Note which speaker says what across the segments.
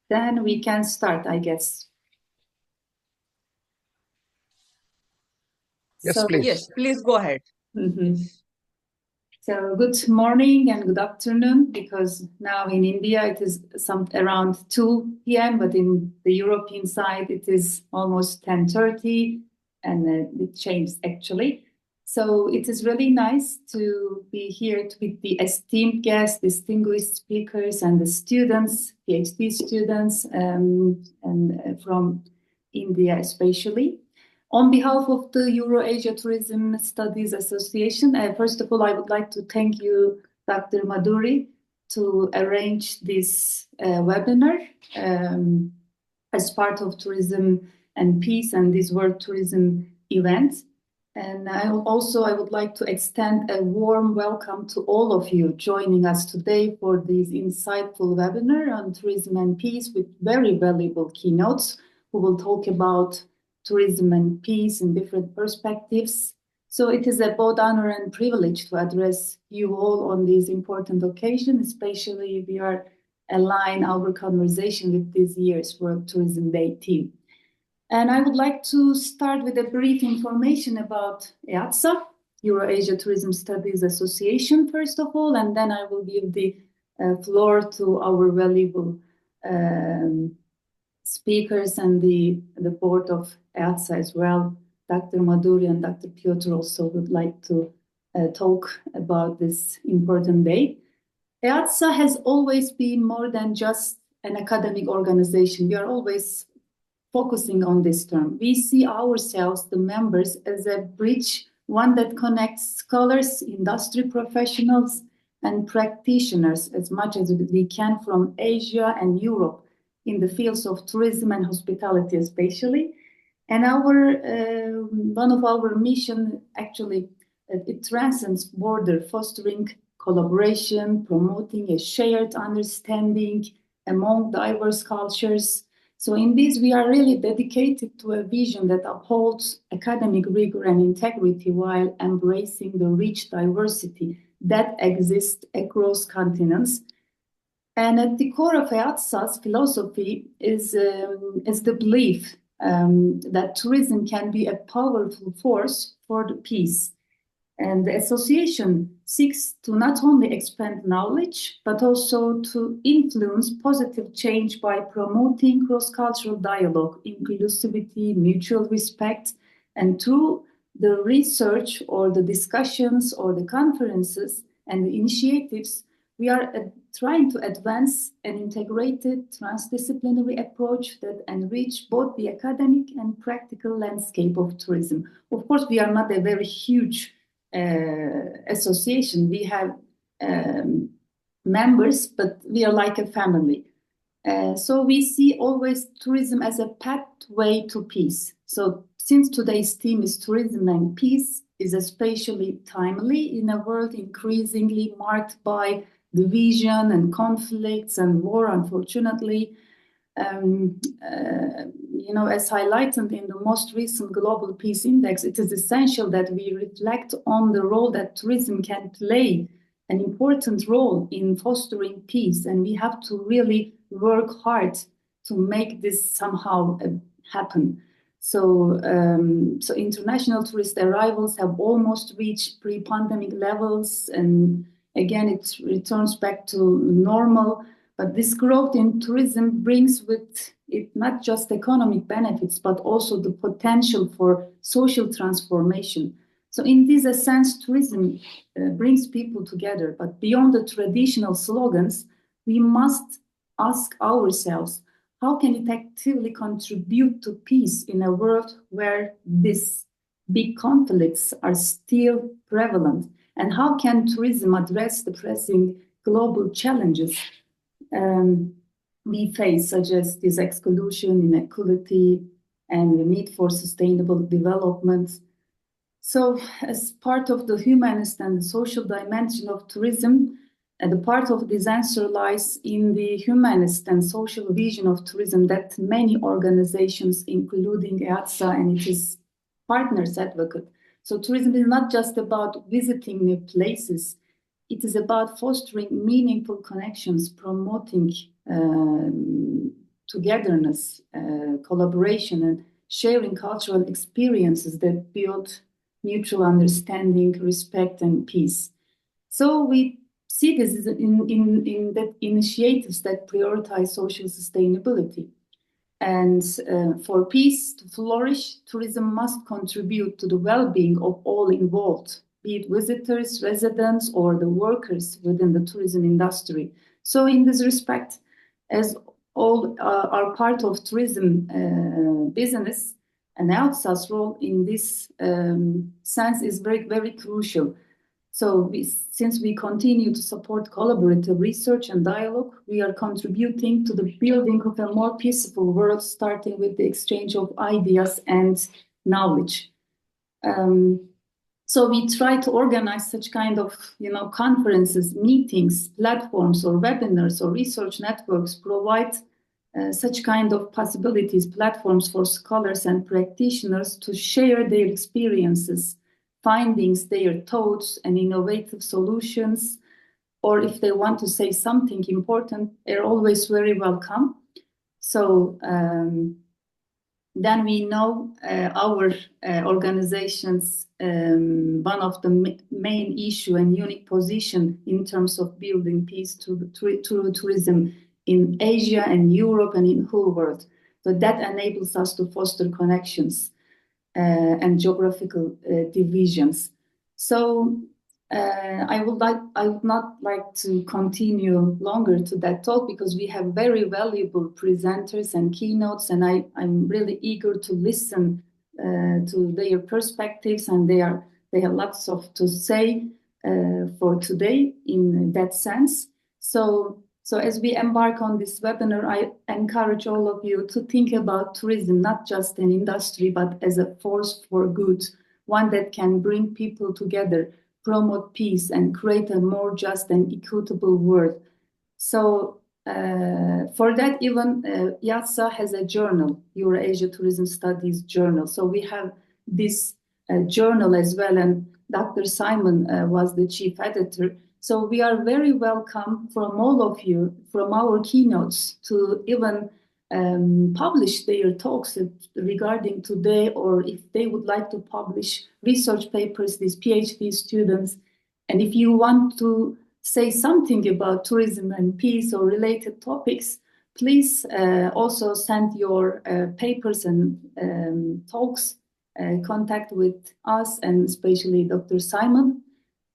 Speaker 1: Then we can start, I guess.
Speaker 2: Yes, please.
Speaker 3: Yes, please go ahead.
Speaker 1: So good morning and good afternoon, because now in India it is around 2 p.m., but in the European side it is almost 10:30, and it changed actually. So it is really nice to be here with the esteemed guests, distinguished speakers, and the students, PhD students, and from India especially. On behalf of the Euro-Asia Tourism Studies Association, first of all, I would like to thank you, Dr. Madhuri, to arrange this webinar as part of Tourism and Peace and this World Tourism event. And I would like to extend a warm welcome to all of you joining us today for this insightful webinar on Tourism and Peace with very valuable keynotes who will talk about tourism and peace in different perspectives. So it is a both honor and privilege to address you all on this important occasion, especially if we are align our conversation with this year's World Tourism Day theme. And I would like to start with a brief information about EATSA, Euro-Asia Tourism Studies Association, first of all, and then I will give the floor to our valuable speakers and the board of EATSA as well. Dr. Madhuri and Dr. Piotr also would like to talk about this important day. EATSA has always been more than just an academic organization. We are always focusing on this term. We see ourselves, the members, as a bridge, one that connects scholars, industry professionals, and practitioners as much as we can from Asia and Europe in the fields of tourism and hospitality especially. And one of our mission, actually, it transcends border, fostering collaboration, promoting a shared understanding among diverse cultures. So in this, we are really dedicated to a vision that upholds academic rigor and integrity while embracing the rich diversity that exists across continents. And at the core of EATSA's philosophy is the belief that tourism can be a powerful force for the peace. And the association seeks to not only expand knowledge, but also to influence positive change by promoting cross-cultural dialogue, inclusivity, mutual respect, and through the research or the discussions or the conferences and the initiatives, we are trying to advance an integrated transdisciplinary approach that enrich both the academic and practical landscape of tourism. Of course, we are not a very huge association. We have members, but we are like a family. So we see always tourism as a pathway to peace. So since today's theme is tourism and peace, is especially timely in a world increasingly marked by division and conflicts and war, unfortunately. As highlighted in the most recent Global Peace Index, it is essential that we reflect on the role that tourism can play, an important role in fostering peace. And we have to really work hard to make this somehow happen. So international tourist arrivals have almost reached pre-pandemic levels, and again, it returns back to normal. But this growth in tourism brings with it not just economic benefits, but also the potential for social transformation. So in this sense, tourism brings people together. But beyond the traditional slogans, we must ask ourselves, how can it actively contribute to peace in a world where these big conflicts are still prevalent? And how can tourism address the pressing global challenges we face, such as this exclusion, inequality, and the need for sustainable development? So as part of the humanist and the social dimension of tourism, the part of this answer lies in the humanist and social vision of tourism that many organizations, including EATSA and its partners, advocate. So tourism is not just about visiting new places. It is about fostering meaningful connections, promoting togetherness, collaboration, and sharing cultural experiences that build mutual understanding, respect, and peace. So we see this in that initiatives that prioritize social sustainability. And for peace to flourish, tourism must contribute to the well-being of all involved, be it visitors, residents, or the workers within the tourism industry. So in this respect, as all are part of tourism business, and EATSA's role in this sense is very, very crucial. So since we continue to support collaborative research and dialogue, we are contributing to the building of a more peaceful world, starting with the exchange of ideas and knowledge. So we try to organize such kind of, conferences, meetings, platforms, or webinars, or research networks, provide such kind of possibilities, platforms for scholars and practitioners to share their experiences, findings, their thoughts, and innovative solutions, or if they want to say something important, they're always very welcome. So then we know our organization's one of the main issue and unique position in terms of building peace through tourism in Asia and Europe and in the whole world. So that enables us to foster connections and geographical divisions. So I would not like to continue longer to that talk because we have very valuable presenters and keynotes, and I'm really eager to listen to their perspectives, and they have lots to say for today in that sense. So as we embark on this webinar, I encourage all of you to think about tourism, not just an industry, but as a force for good, one that can bring people together, promote peace, and create a more just and equitable world. So for that, even EATSA has a journal, Eurasia Tourism Studies Journal. So we have this journal as well, and Dr. Simon was the chief editor. So we are very welcome from all of you, from our keynotes, to even publish their talks regarding today, or if they would like to publish research papers, these PhD students. And if you want to say something about tourism and peace or related topics, please also send your papers and talks, contact with us, and especially Dr. Simon.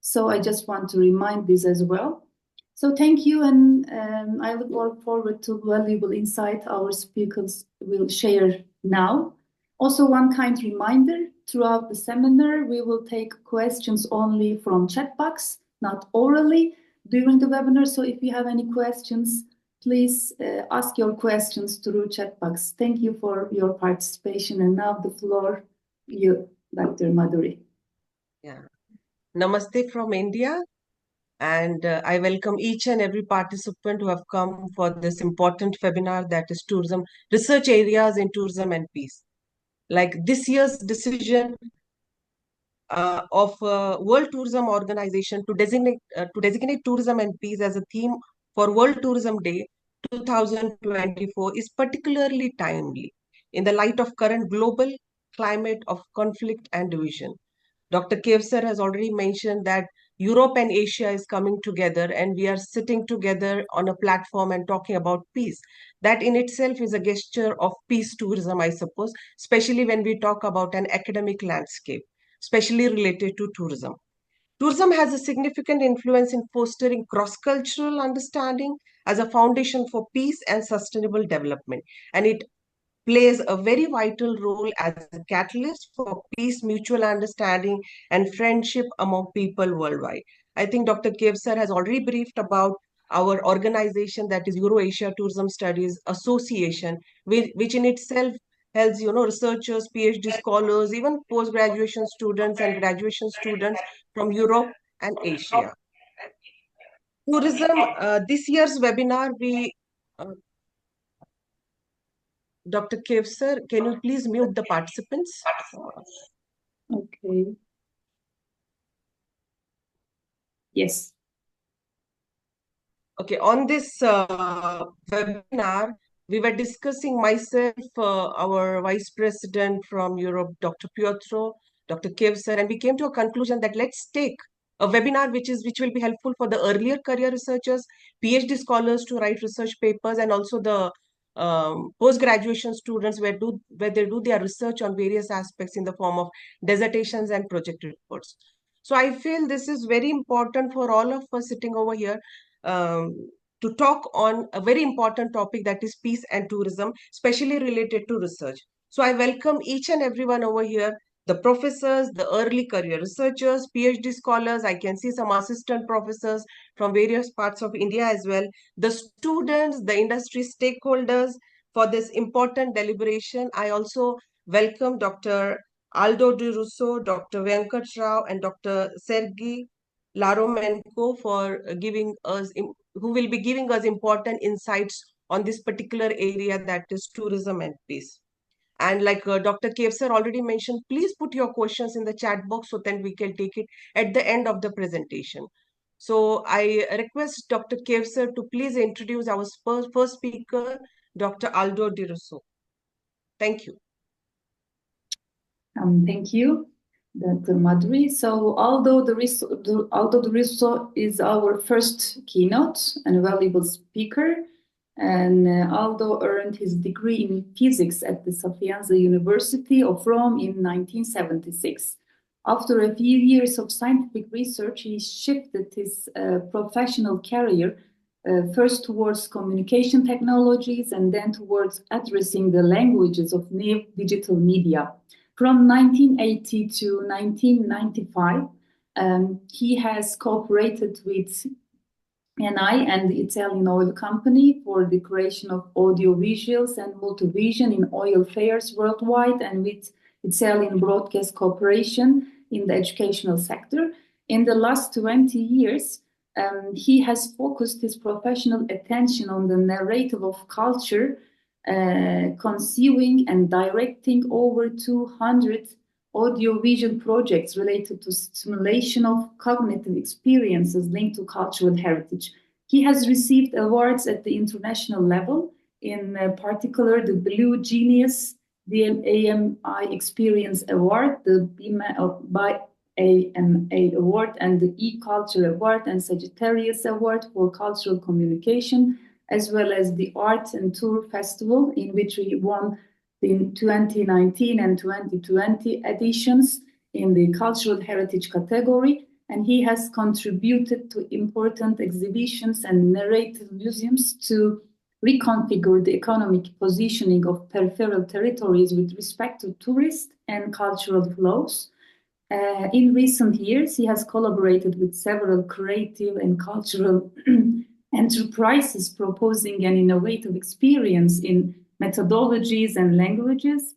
Speaker 1: So I just want to remind this as well. So thank you, and I look forward to valuable insight our speakers will share now. Also, one kind reminder, throughout the seminar, we will take questions only from chat box, not orally during the webinar. So if you have any questions, please ask your questions through chat box. Thank you for your participation. And now the floor, you, Dr. Madhuri.
Speaker 2: Yeah. Namaste from India, and I welcome each and every participant who have come for this important webinar, that is tourism, research areas in tourism and peace. Like this year's decision of World Tourism Organization to designate tourism and peace as a theme for World Tourism Day 2024 is particularly timely in the light of current global climate of conflict and division. Dr. Kevsar has already mentioned that Europe and Asia is coming together, and we are sitting together on a platform and talking about peace. That in itself is a gesture of peace tourism, I suppose, especially when we talk about an academic landscape, especially related to tourism. Tourism has a significant influence in fostering cross-cultural understanding as a foundation for peace and sustainable development. And it plays a very vital role as a catalyst for peace, mutual understanding, and friendship among people worldwide. I think Dr. Kevsar has already briefed about our organization, that is Eurasia Tourism Studies Association, which in itself helps researchers, PhD scholars, even post-graduation students and graduation students from Europe and Asia. Tourism, this year's webinar, Dr. Kevsar, can you please mute the participants?
Speaker 1: Okay. Yes.
Speaker 2: Okay, on this webinar, we were discussing myself, our vice president from Europe, Dr. Pietro, Dr. Kevsar, and we came to a conclusion that let's take a webinar which will be helpful for the earlier career researchers, PhD scholars to write research papers, and also the post-graduation students where they do their research on various aspects in the form of dissertations and project reports. So I feel this is very important for all of us sitting over here. To talk on a very important topic, that is peace and tourism, especially related to research. So I welcome each and everyone over here, the professors, the early career researchers, PhD scholars. I can see some assistant professors from various parts of India as well, the students, the industry stakeholders for this important deliberation. I also welcome Dr. Aldi Di Russo, Dr. Venkata Rao, and Dr. Sergii Iaromenko for giving us, who will be giving us important insights on this particular area, that is tourism and peace. And like Dr. Kevsar already mentioned, please put your questions in the chat box so then we can take it at the end of the presentation. So I request Dr. Kevsar to please introduce our first speaker, Dr. Aldi Di Russo. Thank you.
Speaker 1: Thank you, Dr. Madhuri. So Aldi Di Russo is our first keynote and a valuable speaker. And Aldo earned his degree in physics at the Sapienza University of Rome in 1976. After a few years of scientific research, he shifted his professional career first towards communication technologies and then towards addressing the languages of new digital media. From 1980 to 1995, he has cooperated with Eni and the Italian oil company for the creation of audiovisuals and multivision in oil fairs worldwide, and with Italian Broadcast Corporation in the educational sector. In the last 20 years, he has focused his professional attention on the narrative of culture, conceiving and directing over 200 audiovisual projects related to stimulation of cognitive experiences linked to cultural heritage. He has received awards at the international level, in particular the Blue Genius, the AMI Experience Award, the BAMA Award, and the E-Culture Award and Sagittarius Award for Cultural Communication, as well as the Art and Tour Festival, in which he won in 2019 and 2020 editions in the cultural heritage category, and he has contributed to important exhibitions and narrative museums to reconfigure the economic positioning of peripheral territories with respect to tourist and cultural flows. In recent years, he has collaborated with several creative and cultural enterprises proposing an innovative experience in methodologies and languages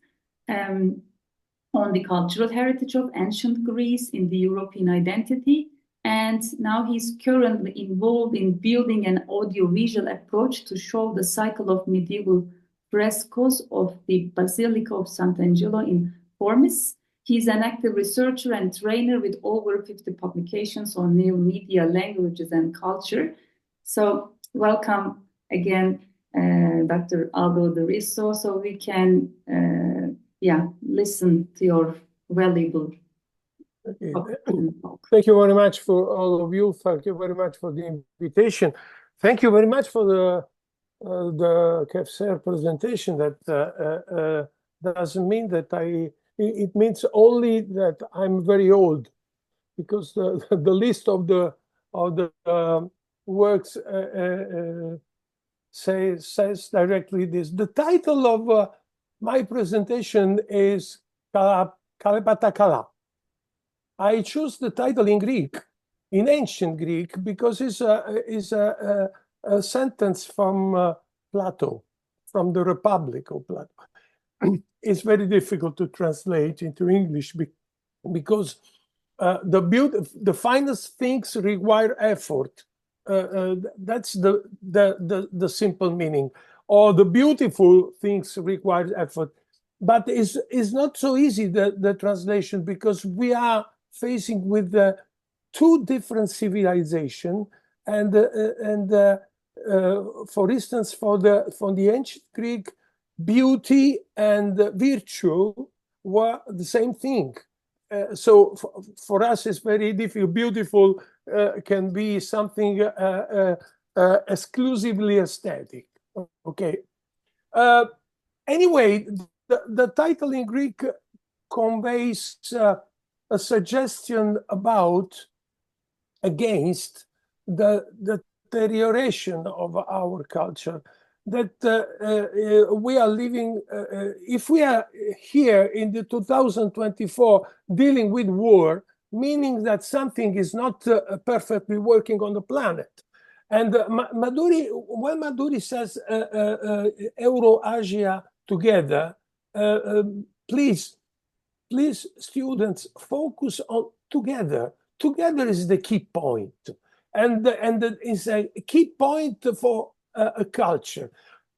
Speaker 1: on the cultural heritage of ancient Greece in the European identity. And now he's currently involved in building an audiovisual approach to show the cycle of medieval frescoes of the Basilica of Sant'Angelo in Formis. He's an active researcher and trainer with over 50 publications on new media, languages, and culture. So welcome again, Dr. Aldi Di Russo, so we can listen to your valuable talk.
Speaker 3: Thank you very much for all of you. Thank you very much for the invitation. Thank you very much for the Kevsar presentation. That doesn't mean that it means only that I'm very old, because the list of the works says directly this. The title of my presentation is Kalepatakala. I chose the title in Greek, in ancient Greek, because it's a sentence from Plato, from the Republic of Plato. It's very difficult to translate into English because the finest things require effort. That's the simple meaning. Or the beautiful things require effort. But it's not so easy, the translation, because we are facing with two different civilizations, and For instance, for the ancient Greek, beauty and virtue were the same thing. So for us, it's very difficult. Beautiful can be something exclusively aesthetic. Okay. Anyway, the title in Greek conveys a suggestion against the deterioration of our culture, that we are living, if we are here in the 2024 dealing with war, meaning that something is not perfectly working on the planet. And Madhuri, when Madhuri says Euro-Asia together, please, students, focus on together. Together is the key point. And it's a key point for a culture.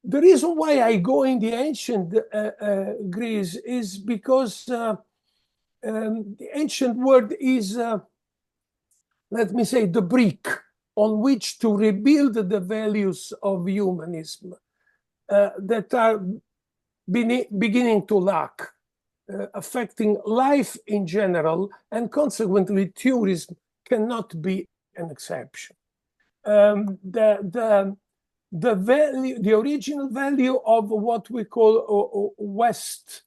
Speaker 3: The reason why I go in the ancient Greece is because the ancient world is, let me say, the brick on which to rebuild the values of humanism that are beginning to lack, affecting life in general, and consequently tourism cannot be an exception. The value, the original value of what we call West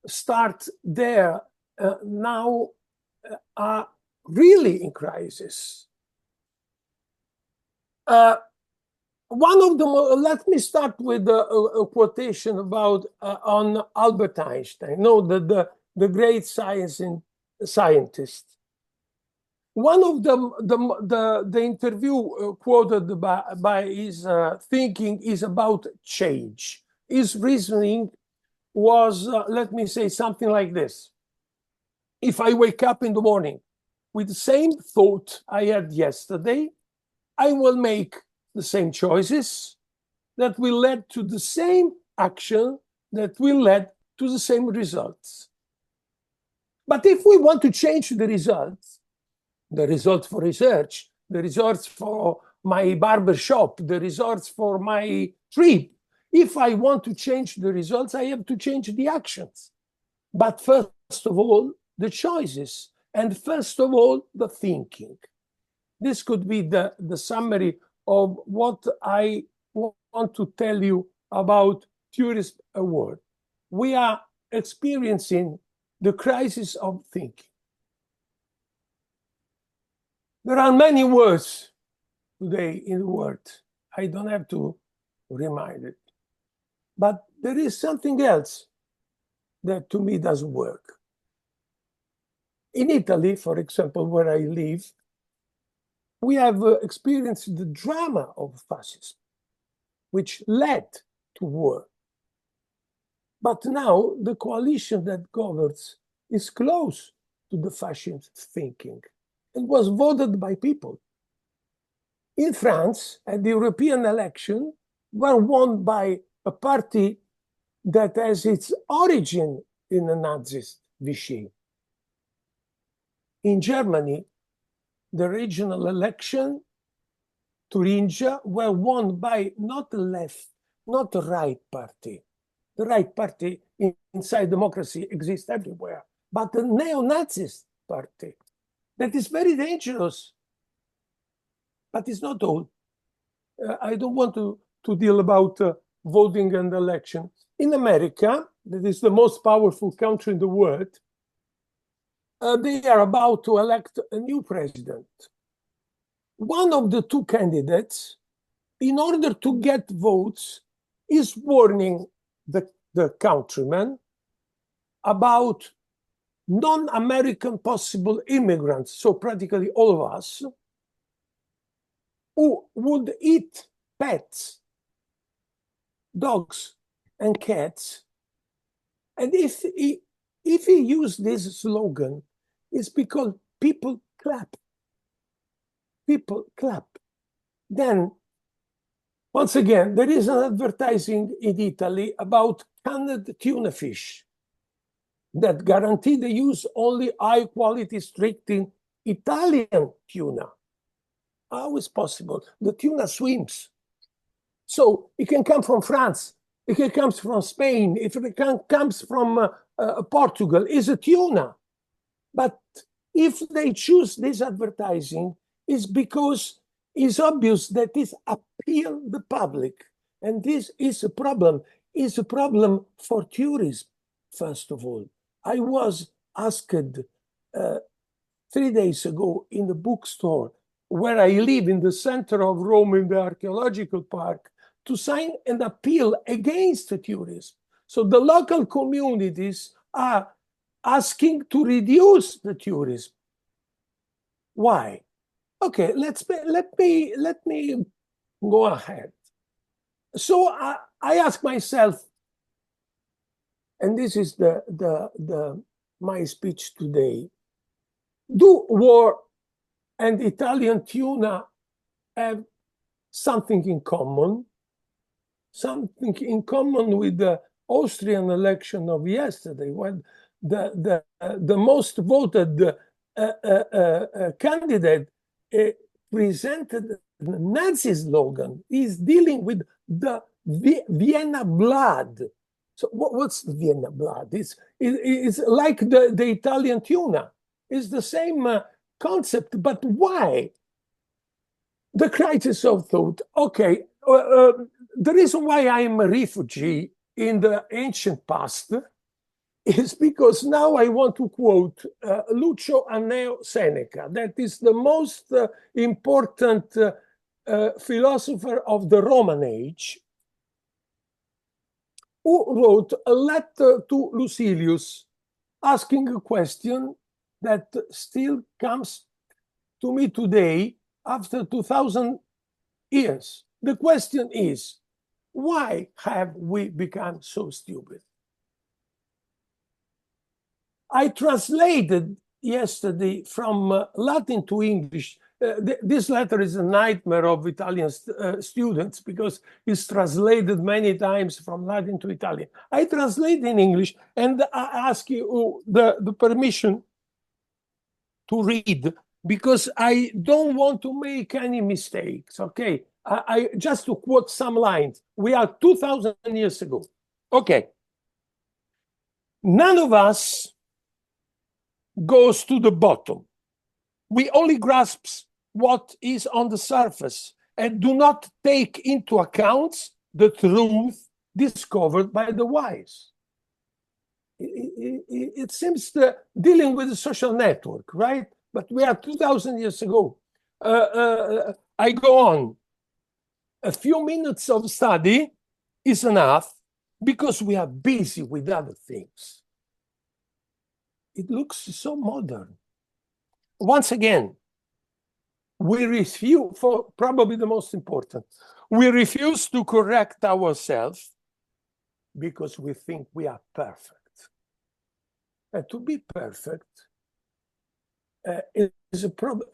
Speaker 3: start there now are really in crisis. One of them, let me start with a quotation about on Albert Einstein, the great scientist. One of them, the interview quoted by his thinking is about change. His reasoning was, let me say, something like this. If I wake up in the morning with the same thought I had yesterday, I will make the same choices that will lead to the same action that will lead to the same results. But if we want to change the results for research, the results for my barber shop, the results for my trip, if I want to change the results, I have to change the actions. But first of all, the choices, and first of all, the thinking. This could be the summary of what I want to tell you about Tourist Award. We are experiencing the crisis of thinking. There are many words today in the world. I don't have to remind it. But there is something else that to me doesn't work. In Italy, for example, where I live, we have experienced the drama of fascism, which led to war. But now the coalition that governs is close to the fascist thinking and was voted by people. In France, at the European election, were won by a party that has its origin in a Nazist Vichy. In Germany, the regional election, Thuringia, were won by not the left, not the right party. The right party inside democracy exists everywhere, but the neo-Nazist party. That is very dangerous, but it's not all. I don't want to deal about voting and election. In America, that is the most powerful country in the world, they are about to elect a new president. One of the two candidates, in order to get votes, is warning the countrymen about non-American possible immigrants, so practically all of us, who would eat pets, dogs and cats. And if he used this slogan, it's because people clap. People clap. Then, once again, there is an advertising in Italy about canned tuna fish that guarantee the use only high-quality, strictly Italian tuna. How is possible? The tuna swims. So it can come from France, it can come from Spain, if it comes from Portugal, is a tuna. But if they choose this advertising, it's because it's obvious that this appeal the public. And this is a problem. It's a problem for tourism, first of all. I was asked 3 days ago in the bookstore where I live in the center of Rome in the archaeological park to sign an appeal against the tourism. So the local communities are asking to reduce the tourism. Why? Okay, let me go ahead. So I ask myself, and this is my speech today, do war and Italian tuna have something in common? Something in common with the Austrian election of yesterday, when the most voted candidate presented the Nazi slogan. He's dealing with the Vienna blood. So what's the Vienna blood? It's like the Italian tuna. It's the same concept, but why? The crisis of thought. Okay, the reason why I am a refugee in the ancient past is because now I want to quote Lucio Anneo Seneca, that is the most important philosopher of the Roman age, who wrote a letter to Lucilius asking a question that still comes to me today after 2000 years. The question is, why have we become so stupid? I translated yesterday from Latin to English. This letter is a nightmare of Italian students because it's translated many times from Latin to Italian. I translate in English and I ask you the permission to read because I don't want to make any mistakes, okay? I just to quote some lines. We are 2,000 years ago. Okay. None of us goes to the bottom. We only grasp what is on the surface and do not take into account the truth discovered by the wise. It seems dealing with a social network, right? But we are 2,000 years ago. I go on. A few minutes of study is enough because we are busy with other things. It looks so modern. Once again, we refuse, for probably the most important, we refuse to correct ourselves because we think we are perfect. And to be perfect is a problem.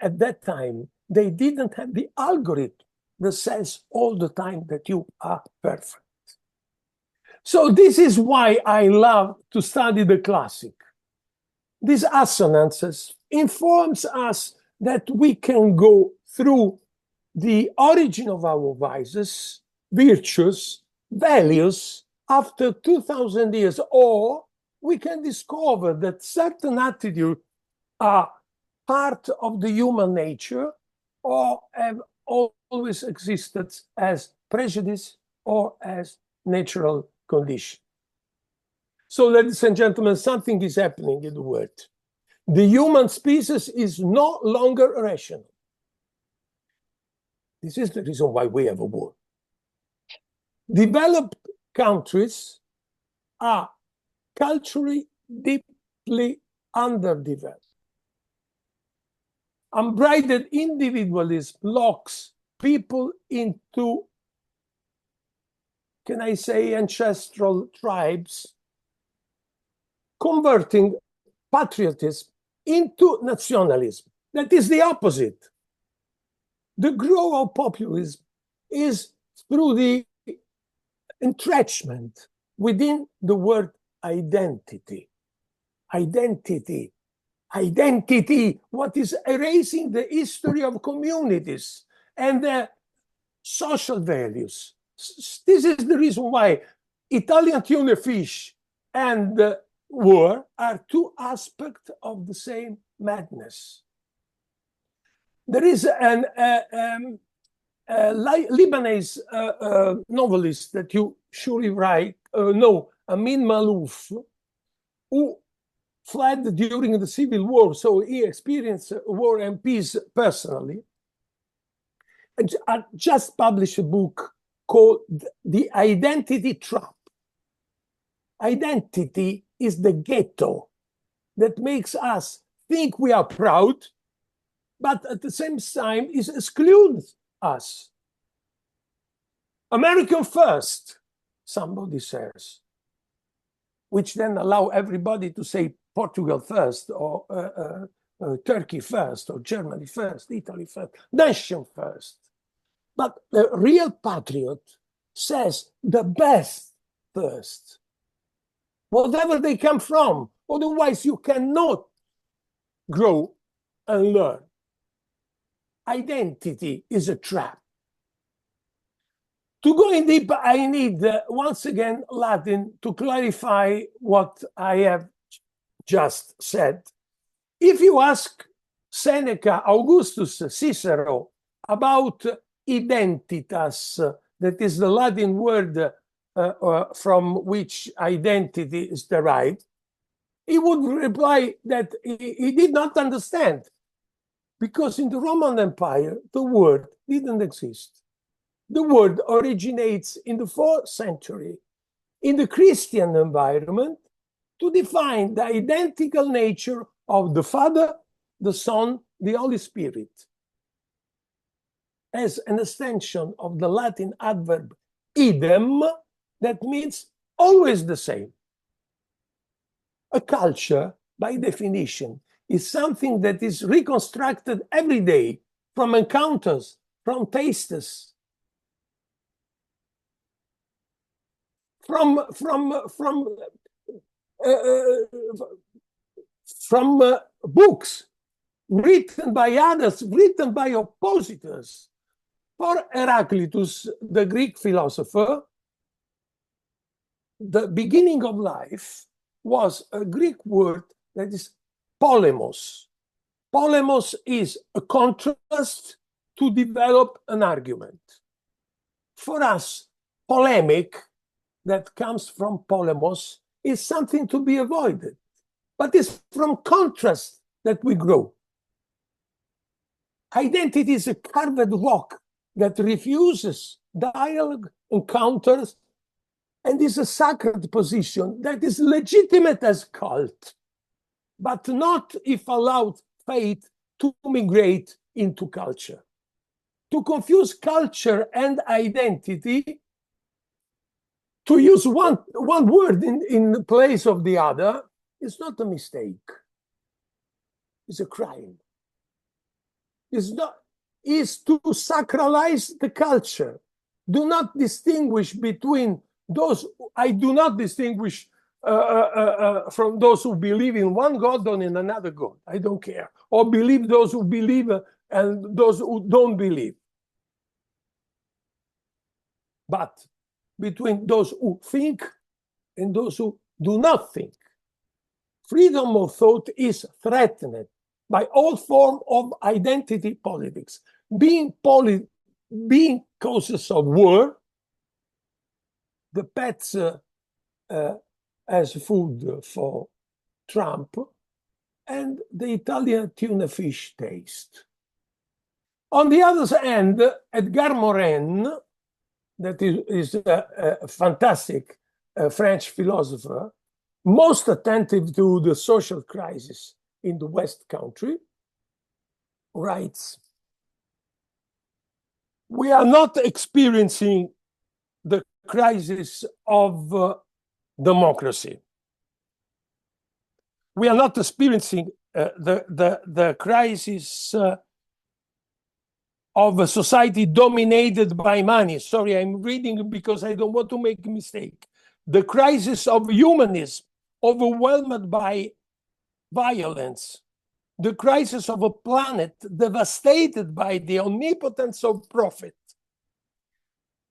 Speaker 3: At that time, they didn't have the algorithm that says all the time that you are perfect. So this is why I love to study the classic. These assonances informs us that we can go through the origin of our vices, virtues, values after 2,000 years, or we can discover that certain attitudes are part of the human nature or have always existed as prejudice or as natural condition. So, ladies and gentlemen, something is happening in the world. The human species is no longer rational. This is the reason why we have a war. Developed countries are culturally deeply underdeveloped. Unbridled individualism locks people into, can I say, ancestral tribes, converting patriotism into nationalism. That is the opposite. The growth of populism is through the entrenchment within the word identity. Identity. Identity, what is erasing the history of communities. And social values. This is the reason why Italian tuna fish and war are two aspects of the same madness. There is an Lebanese novelist that you surely know, Amin Malouf, who fled during the Civil War, so he experienced war and peace personally, and just published a book called The Identity Trap. Identity is the ghetto that makes us think we are proud, but at the same time it excludes us. American first, somebody says, which then allow everybody to say Portugal first, or Turkey first, or Germany first, Italy first, nation first. But the real patriot says the best first, whatever they come from. Otherwise, you cannot grow and learn. Identity is a trap. To go in deep, I need, once again, Latin to clarify what I have just said. If you ask Seneca, Augustus, Cicero about identitas, that is the Latin word from which identity is derived, he would reply that he did not understand, because in the Roman Empire, the word didn't exist. The word originates in the 4th century in the Christian environment to define the identical nature of the Father, the Son, the Holy Spirit, as an extension of the Latin adverb idem, that means always the same. A culture, by definition, is something that is reconstructed every day from encounters, from tastes, from books written by others, written by oppositors. For Heraclitus, the Greek philosopher, the beginning of life was a Greek word that is polemos. Polemos is a contrast to develop an argument. For us, polemic, that comes from polemos, is something to be avoided. But it's from contrast that we grow. Identity is a carved rock that refuses dialogue, encounters, and is a sacred position that is legitimate as cult, but not if allowed faith to migrate into culture. To confuse culture and identity, to use one word in place of the other, is not a mistake. It's a crime. Is to sacralize the culture. Do not distinguish between those. I do not distinguish from those who believe in one God or in another God. I don't care. Or believe those who believe and those who don't believe. But between those who think and those who do not think, freedom of thought is threatened by all forms of identity politics, being causes of war, the pets as food for Trump, and the Italian tuna fish taste. On the other hand, Edgar Morin, that is a fantastic French philosopher, most attentive to the social crisis in the West Country, writes, "We are not experiencing the crisis of democracy. We are not experiencing the crisis of a society dominated by money." Sorry, I'm reading because I don't want to make a mistake. The crisis of humanism, overwhelmed by violence. The crisis of a planet devastated by the omnipotence of profit.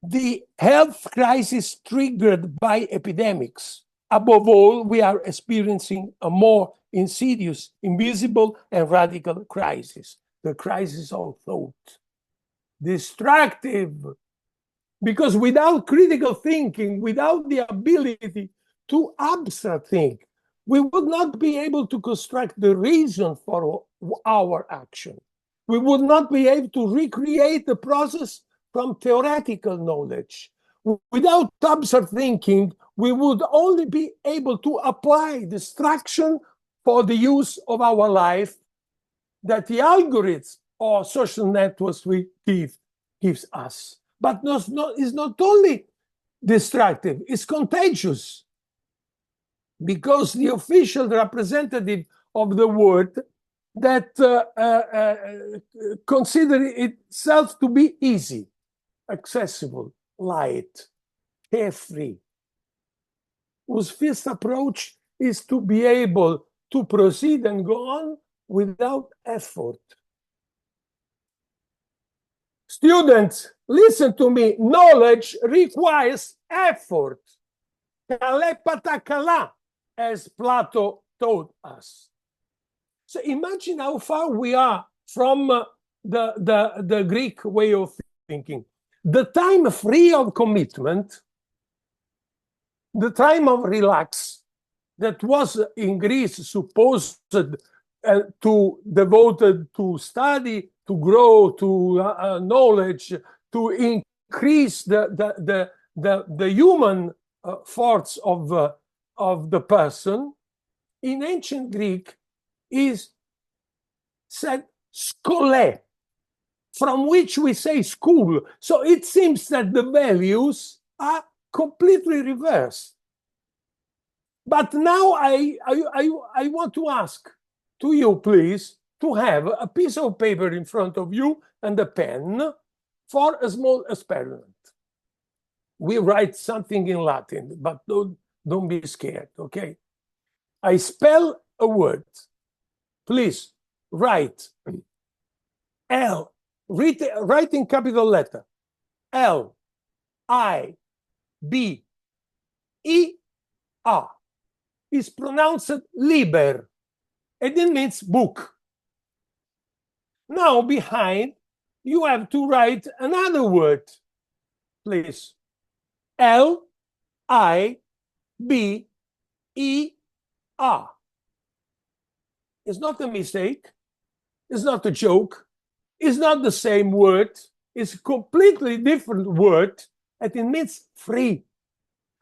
Speaker 3: the health crisis triggered by epidemics. Above all, we are experiencing a more insidious, invisible, and radical crisis, the crisis of thought. Destructive, because without critical thinking, without the ability to abstract think, we would not be able to construct the reason for our action. We would not be able to recreate the process from theoretical knowledge. Without abstract thinking, we would only be able to apply the structure for the use of our life that the algorithms or social networks we gives us. But it's not only destructive, it's contagious. Because the official representative of the world that consider itself to be easy, accessible, light, carefree, whose first approach is to be able to proceed and go on without effort. Students, listen to me. Knowledge requires effort. Kalepata kala, as Plato taught us. So imagine how far we are from the Greek way of thinking. The time free of commitment, the time of relax that was in Greece supposed to devoted to study, to grow, to knowledge, to increase the human force of the person, in ancient Greek is said skole, from which we say school. So it seems that the values are completely reversed. But now I want to ask to you, please, to have a piece of paper in front of you and a pen for a small experiment. We write something in Latin, but don't be scared, okay? I spell a word. Please write L, write in capital letter, L, I, B, E, A. Is pronounced liber, and it means book. Now behind, you have to write another word, please. L, I, B, E, A. It's not a mistake. It's not a joke. It's not the same word. It's a completely different word, and it means free.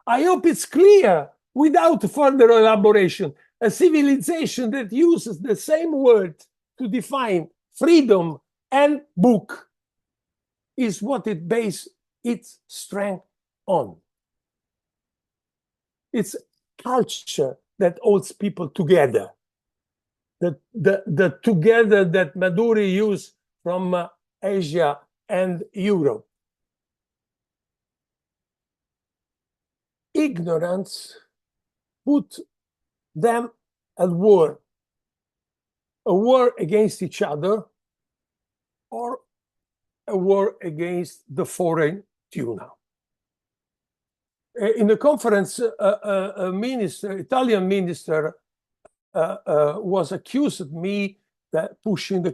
Speaker 3: I hope it's clear without further elaboration. A civilization that uses the same word to define freedom and book is what it bases its strength on. It's culture that holds people together. The together that Madhuri used from Asia and Europe. Ignorance put them at war, a war against each other, or a war against the foreign tuna. In the conference, a minister, Italian minister, was accused of me that pushing the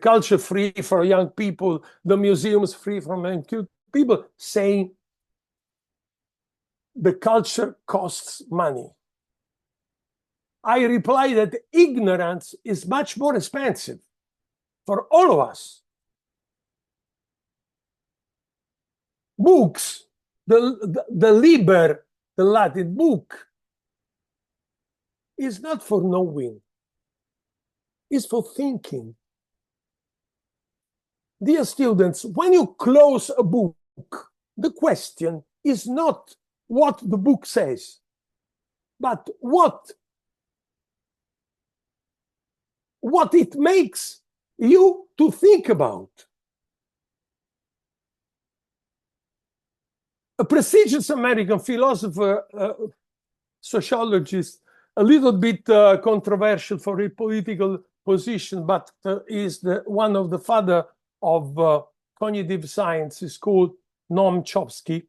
Speaker 3: culture free for young people, the museums free from young people, saying the culture costs money. I reply that ignorance is much more expensive for all of us. Books, the liber, the Latin book, is not for knowing, it's for thinking. Dear students, when you close a book, the question is not what the book says, but what it makes you to think about. A prestigious American philosopher, sociologist, a little bit controversial for his political position, but is one of the father of cognitive science is called Noam Chomsky.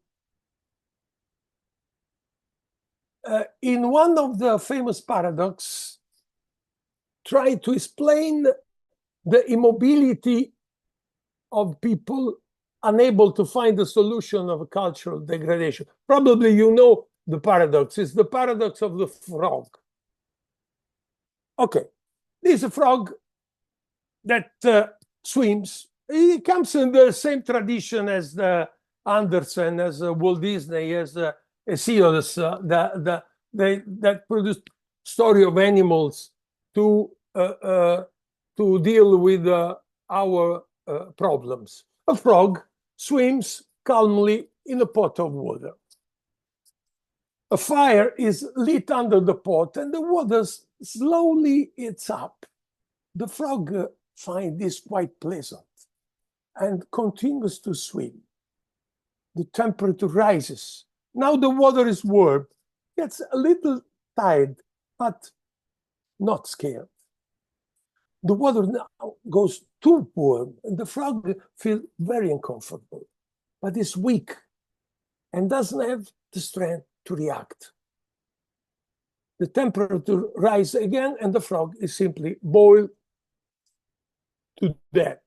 Speaker 3: In one of the famous paradoxes, try to explain the immobility of people unable to find a solution of a cultural degradation. Probably you know the paradox. It's the paradox of the frog. Okay, this is a frog that swims. It comes in the same tradition as the Andersen, as Walt Disney, as Hesiodus, that produced story of animals to deal with our problems. A frog swims calmly in a pot of water. A fire is lit under the pot, and the water slowly heats up. The frog finds this quite pleasant and continues to swim. The temperature rises. Now the water is warm. Gets a little tired, but not scared. The water now goes too warm, and the frog feels very uncomfortable, but is weak and doesn't have the strength to react. The temperature rises again, and the frog is simply boiled to death.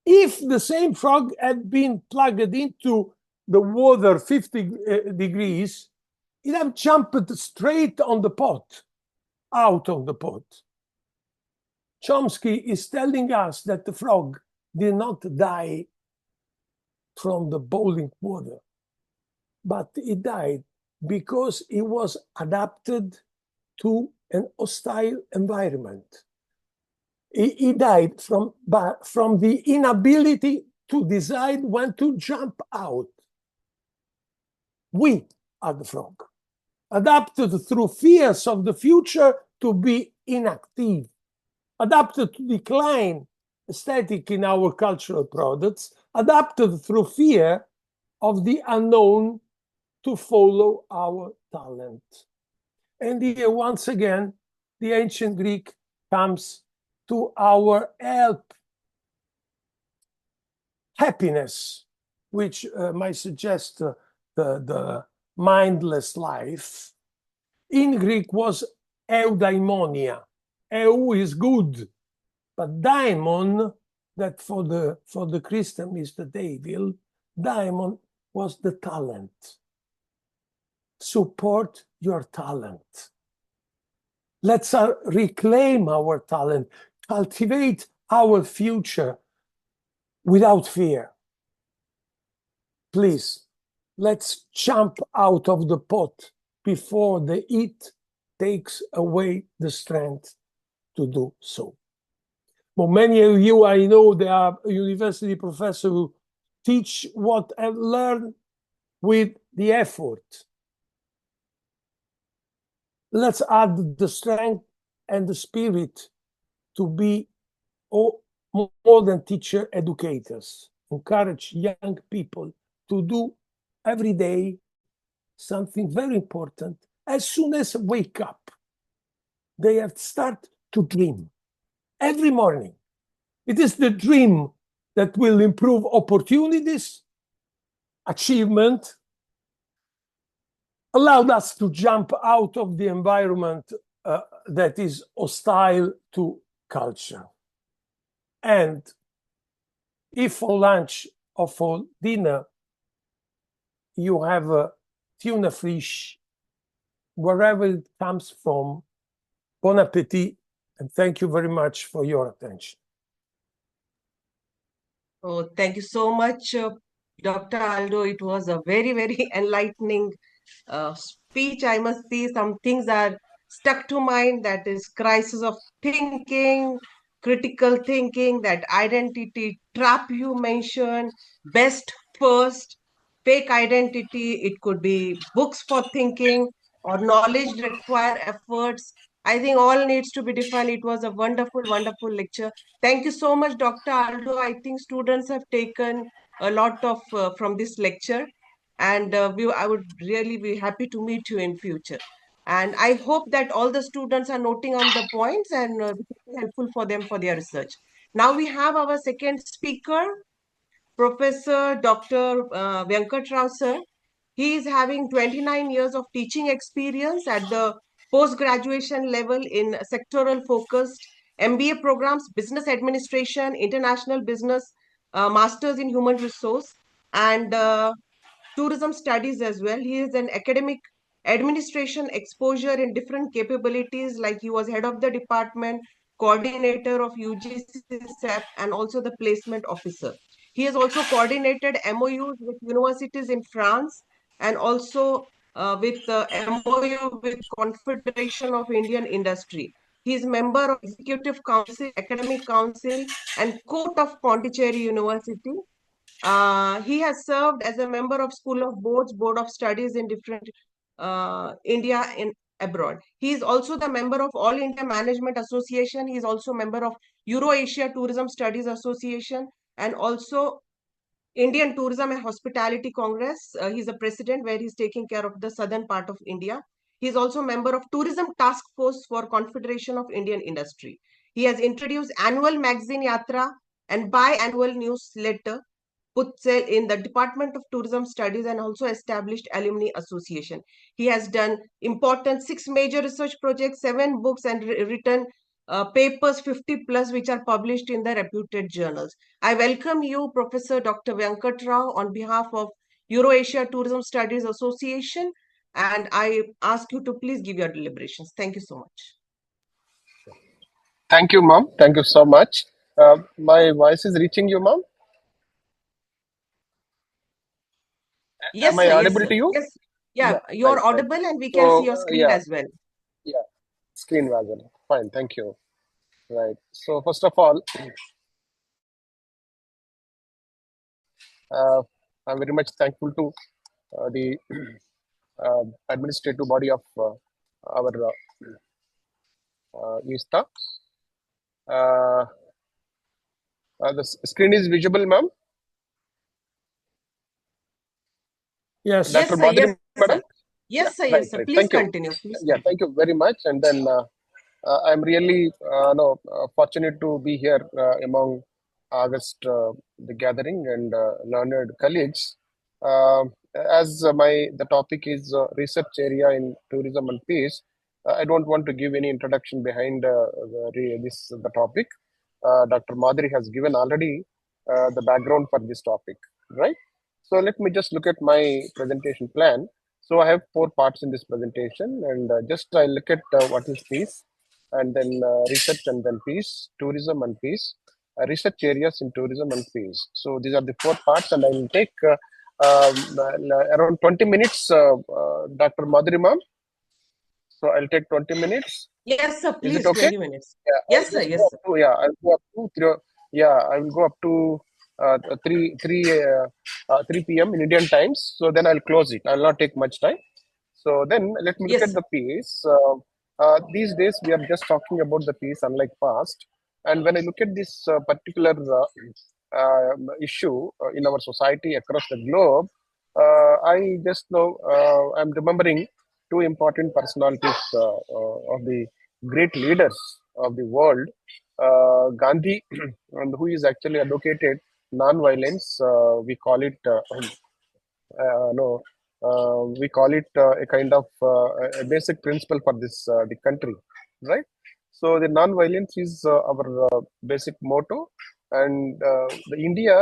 Speaker 3: If the same frog had been plugged into the water 50 degrees, it had jumped straight on the pot, out of the pot. Chomsky is telling us that the frog did not die from the boiling water, but it died because it was adapted to an hostile environment. He died from the inability to decide when to jump out. We are the frog, adapted through fears of the future to be inactive, adapted to decline aesthetic in our cultural products, adapted through fear of the unknown to follow our talent. And here, once again, the ancient Greek comes to our help. Happiness, which might suggest the mindless life, in Greek was eudaimonia. Eu is good, but daimon, that for the Christian is the devil, daimon was the talent. Support your talent. Let's reclaim our talent, cultivate our future without fear. Please, let's jump out of the pot before the heat takes away the strength to do so. But many of you, I know, there are university professors who teach what I've learned with the effort. Let's add the strength and the spirit to be more than teacher educators. Encourage young people to do every day something very important. As soon as they wake up, they have to start to dream. Every morning. It is the dream that will improve opportunities, achievement, allowed us to jump out of the environment that is hostile to culture. And if for lunch or for dinner you have a tuna fish, wherever it comes from, bon appetit, and thank you very much for your attention.
Speaker 2: Oh, thank you so much, Dr. Aldo. It was a very, very enlightening speech. I must say some things are stuck to mind. That is crisis of thinking, critical thinking, that identity trap you mentioned, best first, fake identity. It could be books for thinking or knowledge require efforts. I think all needs to be defined. It was a wonderful, wonderful lecture. Thank you so much, Dr. Aldo. I think students have taken a lot of from this lecture, and I would really be happy to meet you in future. And I hope that all the students are noting on the points and helpful for them for their research. Now we have our second speaker, Professor Dr. Venkata Rao sir. He is having 29 years of teaching experience at the post-graduation level in sectoral focused MBA programs, business administration, international business, masters in human resource, and tourism studies as well. He is an academic administration exposure in different capabilities, like he was head of the department, coordinator of UGC SEP, and also the placement officer. He has also coordinated MOUs with universities in France and also with MOU with Confederation of Indian Industry. He is member of Executive Council, Academic Council, and Court of Pondicherry University. He has served as a member of School of Boards, Board of Studies in different India and abroad. He is also the member of All India Management Association. He is also member of Euro-Asia Tourism Studies Association and also Indian Tourism and Hospitality Congress. He's a president where he's taking care of the southern part of India. He is also a member of Tourism Task Force for Confederation of Indian Industry. He has introduced annual magazine Yatra and biannual newsletter Putzel in the Department of Tourism Studies and also established Alumni Association. He has done important 6 major research projects, 7 books and written papers 50 plus which are published in the reputed journals. I welcome you, Professor Dr. Venkata Rao, on behalf of Euro-Asia Tourism Studies Association, and I ask you to please give your deliberations. Thank you so much.
Speaker 3: Thank you, ma'am. Thank you so much. My voice is reaching you, ma'am.
Speaker 2: Yes,
Speaker 3: Am I
Speaker 2: sir,
Speaker 3: audible
Speaker 2: yes,
Speaker 3: to you?
Speaker 2: yes. Yeah, you're
Speaker 3: right,
Speaker 2: audible
Speaker 3: right.
Speaker 2: and we can see your screen as well.
Speaker 3: Yeah, screen wagon. Fine, thank you. Right. So first of all, I'm very much thankful to the administrative body of our EATSA. The screen is visible, ma'am.
Speaker 2: Yes,
Speaker 3: Dr.
Speaker 2: sir,
Speaker 3: Madhuri,
Speaker 2: yes,
Speaker 3: madam?
Speaker 2: sir. Yes, sir,
Speaker 3: Right,
Speaker 2: yes, sir.
Speaker 3: right.
Speaker 2: Please
Speaker 3: Thank you.
Speaker 2: continue. Please
Speaker 3: Yeah,
Speaker 2: continue.
Speaker 3: thank you very much. And then I'm really fortunate to be here among August the gathering and learned colleagues. As the topic is research area in tourism and peace, I don't want to give any introduction behind the topic. Dr. Madhuri has given already the background for this topic, right? So let me just look at my presentation plan. So I have 4 parts in this presentation, and just I look at what is peace, and then research and then peace, tourism and peace, research areas in tourism and peace. So these are the 4 parts, and I will take around 20 minutes, Dr. Madhuri ma'am. So I'll take 20 minutes.
Speaker 2: Yes, sir,
Speaker 3: Is it
Speaker 2: please,
Speaker 3: okay?
Speaker 2: 20 minutes.
Speaker 3: Yeah,
Speaker 2: Yes, sir, yes, sir.
Speaker 3: I'll go up to I will go up to 3 p.m. in Indian times. So then I'll close it. I'll not take much time. So then let me look
Speaker 2: Yes,
Speaker 3: at
Speaker 2: sir.
Speaker 3: the piece. These days we are just talking about the piece, unlike past. And when I look at this particular issue in our society across the globe, I just know I'm remembering 2 important personalities of the great leaders of the world. Gandhi, and who is actually advocated non-violence. We call it no, we call it a kind of a basic principle for this the country, right? So the non-violence is our basic motto, and the India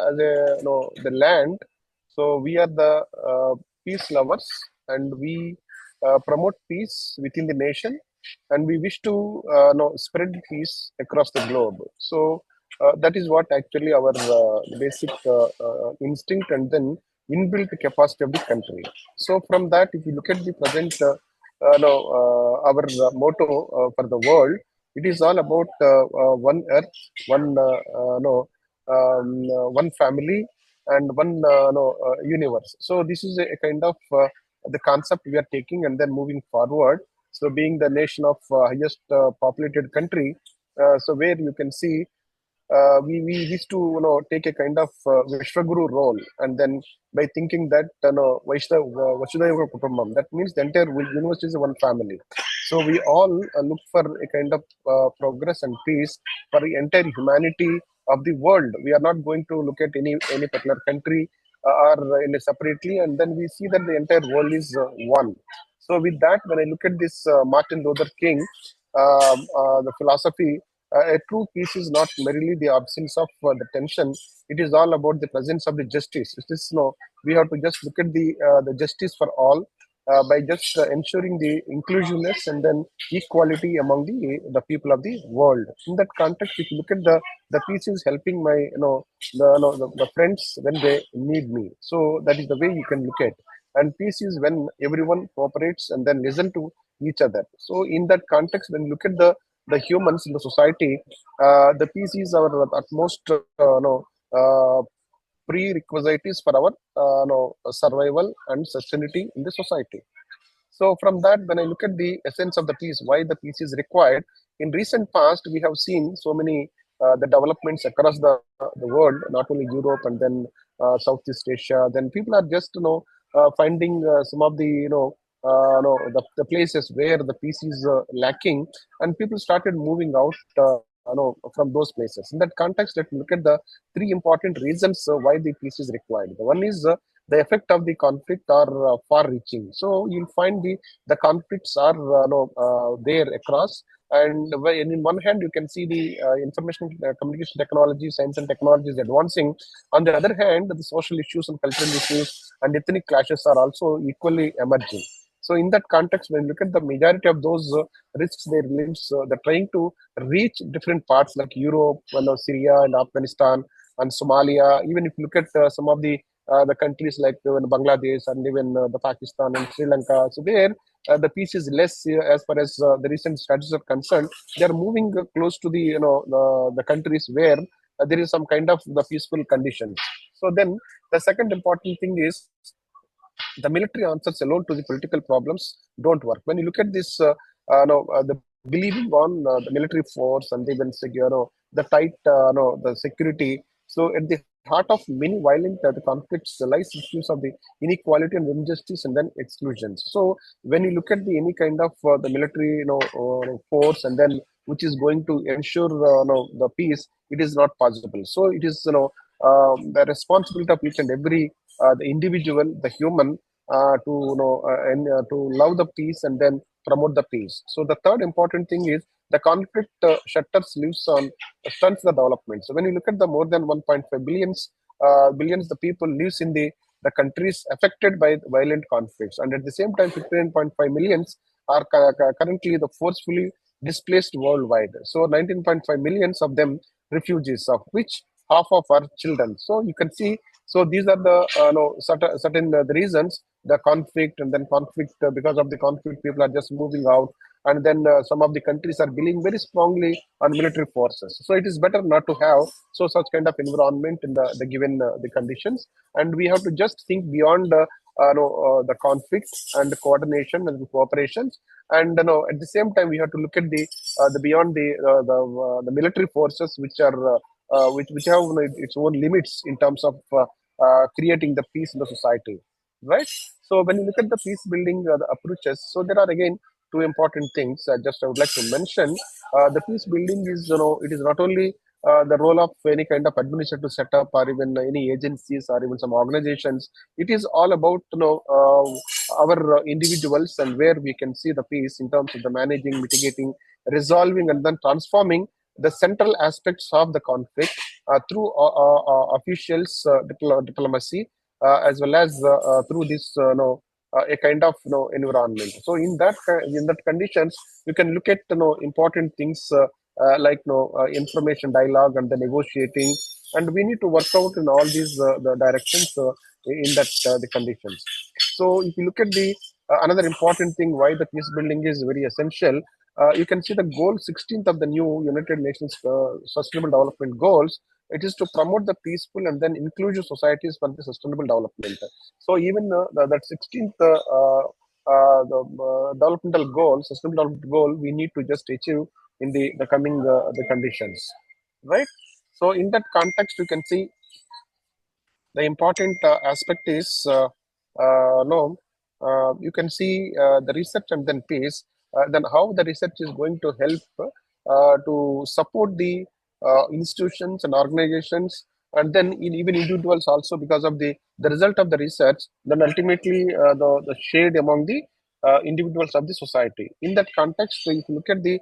Speaker 3: as a the land. So we are the peace lovers, and we promote peace within the nation, and we wish to spread peace across the globe. So that is what actually our basic instinct, and then inbuilt capacity of the country. So from that, if you look at the present, our motto for the world, it is all about one earth, one one family, and one universe. So this is a kind of the concept we are taking, and then moving forward. So being the nation of highest populated country, so where you can see we used to take a kind of Vishwaguru role, and then by thinking that Vasudhaiva Kutumbam, that means the entire universe is one family.
Speaker 4: So we all look for a kind of progress and peace for the entire humanity of the world. We are not going to look at any particular country or in a separately, and then we see that the entire world is one. So with that, when I look at this Martin Luther King, the philosophy, a true peace is not merely the absence of the tension. It is all about the presence of the justice. It is, we have to just look at the justice for all by just ensuring the inclusiveness and then equality among the people of the world. In that context, if you look at the peace is helping my the friends when they need me. So that is the way you can look at. And peace is when everyone cooperates and then listen to each other. So in that context, when you look at the humans in the society, the peace is our utmost uh, prerequisites for our survival and sustainability in the society. So from that, when I look at the essence of the peace, why the peace is required, in recent past we have seen so many the developments across the world, not only Europe and then Southeast Asia. Then people are just finding some of the the places where the peace is lacking, and people started moving out from those places. In that context, let's look at the three important reasons why the peace is required. The one is the effect of the conflict are far-reaching. So you'll find the conflicts are there across. And in one hand, you can see the information communication technology, science and technology is advancing. On the other hand, the social issues and cultural issues and ethnic clashes are also equally emerging. So in that context, when you look at the majority of those risks, they lives, they're trying to reach different parts like Europe, Syria and Afghanistan and Somalia. Even if you look at some of the countries like Bangladesh and even the Pakistan and Sri Lanka. So there, the peace is less as far as the recent studies are concerned. They are moving close to the countries where there is some kind of the peaceful conditions. So then the second important thing is the military answers alone to the political problems don't work. When you look at this, the believing on the military force and even the tight, the security. So at the heart of many violent the conflicts lies issues of the inequality and injustice and then exclusions. So when you look at any kind of the military, force and then which is going to ensure the peace, it is not possible. So it is the responsibility of each and every the individual, the human, to love the peace and then promote the peace. So the third important thing is the conflict shutters lives on stunts the development. So when you look at the more than 1.5 billions the people lives in the countries affected by violent conflicts, and at the same time 15.5 millions are currently the forcefully displaced worldwide. So 19.5 millions of them refugees, of which half of are children. So you can see, so these are the certain the reasons, the conflict, and then conflict because of the conflict people are just moving out, and then some of the countries are believing very strongly on military forces. So it is better not to have such kind of environment in the given the conditions, and we have to just think beyond the conflict and the coordination and the cooperations, and at the same time we have to look at the beyond the military forces which are which have its own limits in terms of creating the peace in the society, right? So when you look at the peace building the approaches, so there are again two important things. Just I would like to mention the peace building is it is not only the role of any kind of administrative setup or even any agencies or even some organizations. It is all about our individuals and where we can see the peace in terms of the managing, mitigating, resolving, and then transforming the central aspects of the conflict through officials diplomacy as well as through this a kind of environment. So in that conditions you can look at important things like information dialogue and the negotiating, and we need to work out in all these the directions in that the conditions. So if you look at the another important thing why the peace building is very essential, you can see the goal 16th of the new United Nations Sustainable Development Goals. It is to promote the peaceful and then inclusive societies for the sustainable development. So even that 16th developmental goal, sustainable development goal, we need to just achieve in the coming the conditions, right? So in that context, you can see the important aspect is no. You can see the research and then peace. then how the research is going to help to support the institutions and organizations, and then even individuals also, because of the result of the research, then ultimately the shade among the individuals of the society. In that context, if you look at the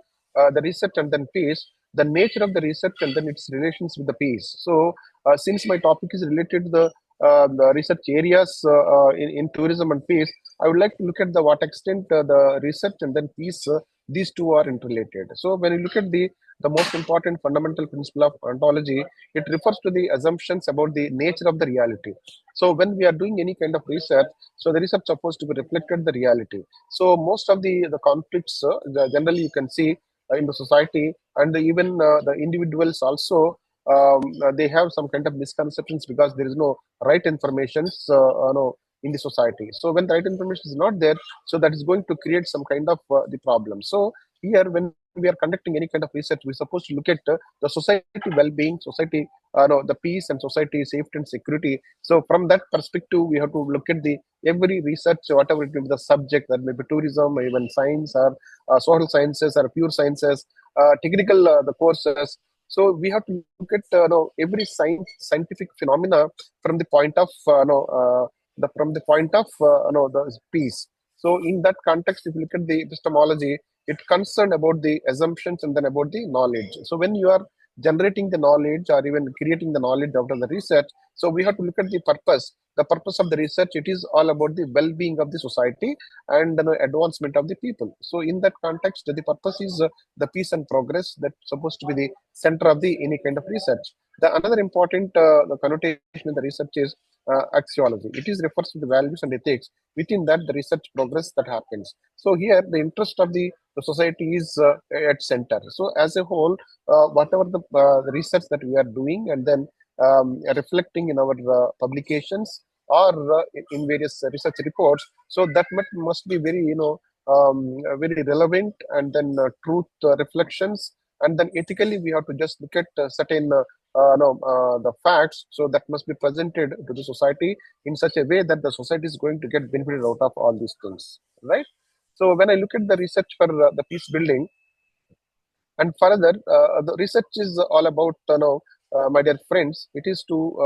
Speaker 4: research and then peace, the nature of the research and then its relations with the peace. So since my topic is related to the research areas in tourism and peace, I would like to look at the what extent the research and then peace, these two are interrelated. So when you look at the most important fundamental principle of ontology, it refers to the assumptions about the nature of the reality. So when we are doing any kind of research, so the research supposed to be reflected the reality. So most of the conflicts generally you can see in the society, and even the individuals also, they have some kind of misconceptions because there is no right information no, in the society. So when the right information is not there, so that is going to create some kind of the problem. So here, when we are conducting any kind of research, we're supposed to look at the society well-being, society, no, the peace and society safety and security. So from that perspective, we have to look at the every research, whatever it may be the subject, that may be tourism, even science, or social sciences, or pure sciences, technical the courses. So we have to look at no, every scientific phenomena from the point of from the point of no, the peace. So in that context, if you look at the epistemology, it concerned about the assumptions and then about the knowledge. So when you are generating the knowledge or even creating the knowledge out of the research, so we have to look at the purpose. The purpose of the research, it is all about the well-being of the society and advancement of the people. So in that context, the purpose is the peace and progress that's supposed to be the center of the any kind of research. The another important the connotation in the research is axiology. It is refers to the values and ethics within that the research progress that happens. So here the interest of the society is at center. So as a whole, whatever the research that we are doing and then reflecting in our publications or in various research reports, so that must be very very relevant, and then truth reflections, and then ethically we have to just look at certain no, the facts, so that must be presented to the society in such a way that the society is going to get benefited out of all these things, right? So when I look at the research for the peace building, and further, the research is all about, my dear friends, it is to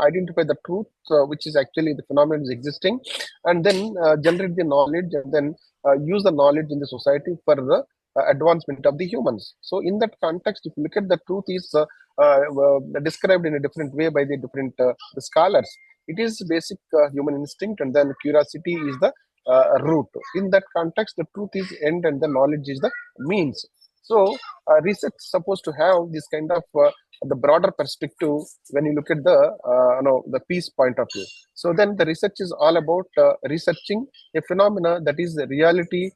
Speaker 4: identify the truth, which is actually the phenomenon is existing, and then generate the knowledge, and then use the knowledge in the society for the advancement of the humans. So in that context, if you look at the truth is described in a different way by the different the scholars. It is basic human instinct, and then curiosity is the root. In that context, the truth is end, and the knowledge is the means. So research is supposed to have this kind of the broader perspective when you look at the peace point of view. So then the research is all about researching a phenomena that is the reality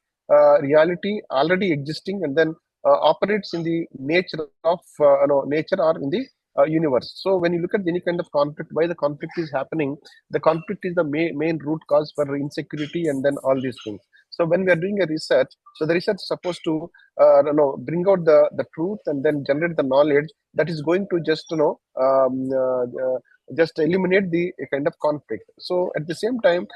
Speaker 4: already existing, and then operates in the nature of nature or in the universe. So when you look at any kind of conflict, why the conflict is happening, the conflict is the main root cause for insecurity and then all these things. So when we are doing a research, so the research is supposed to bring out the truth and then generate the knowledge that is going to just just eliminate the kind of conflict. So at the same time,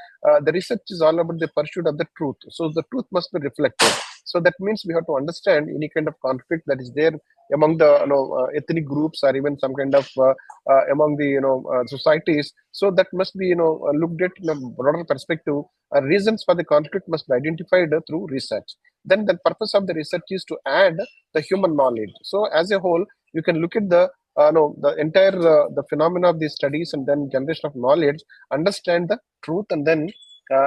Speaker 4: the research is all about the pursuit of the truth. So the truth must be reflected. So that means we have to understand any kind of conflict that is there among the ethnic groups, or even some kind of among the societies. So that must be looked at in a broader perspective. Reasons for the conflict must be identified through research. Then the purpose of the research is to add the human knowledge. So as a whole, you can look at the entire the phenomena of these studies, and then generation of knowledge, understand the truth, and then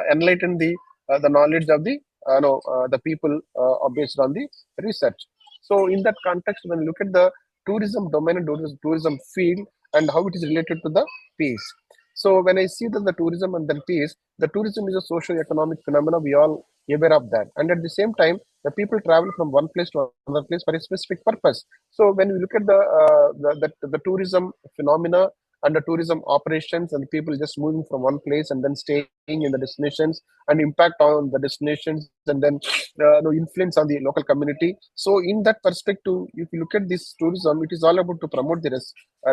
Speaker 4: enlighten the knowledge of the people based on the research. So in that context, when you look at the tourism domain and tourism field and how it is related to the peace. So when I see that the tourism and then peace, the tourism is a socio-economic phenomena. We all aware of that, and at the same time, the people travel from one place to another place for a specific purpose. So when we look at the tourism phenomena and the tourism operations, and people just moving from one place and then staying in the destinations, and impact on the destinations, and then influence on the local community. So in that perspective, if you look at this tourism, it is all about to promote the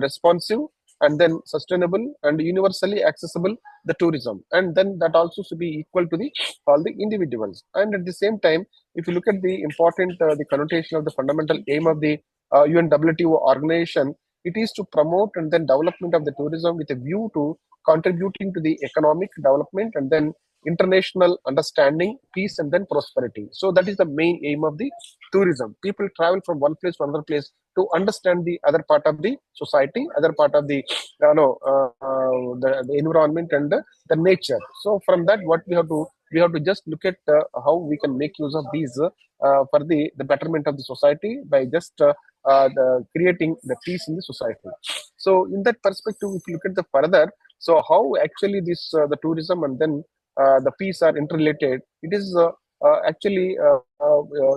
Speaker 4: responsive and then sustainable and universally accessible the tourism, and then that also should be equal to the all the individuals. And at the same time, if you look at the important the connotation of the fundamental aim of the UNWTO organization, it is to promote and then development of the tourism with a view to contributing to the economic development and then international understanding, peace, and then prosperity. So that is the main aim of the tourism. People travel from one place to another place to understand the other part of the society, other part of the the environment and the nature. So from that, what we have to just look at how we can make use of these for the betterment of the society by just creating the peace in the society. So in that perspective, if you look at the further, so how actually this the tourism and then the peace are interrelated. It is actually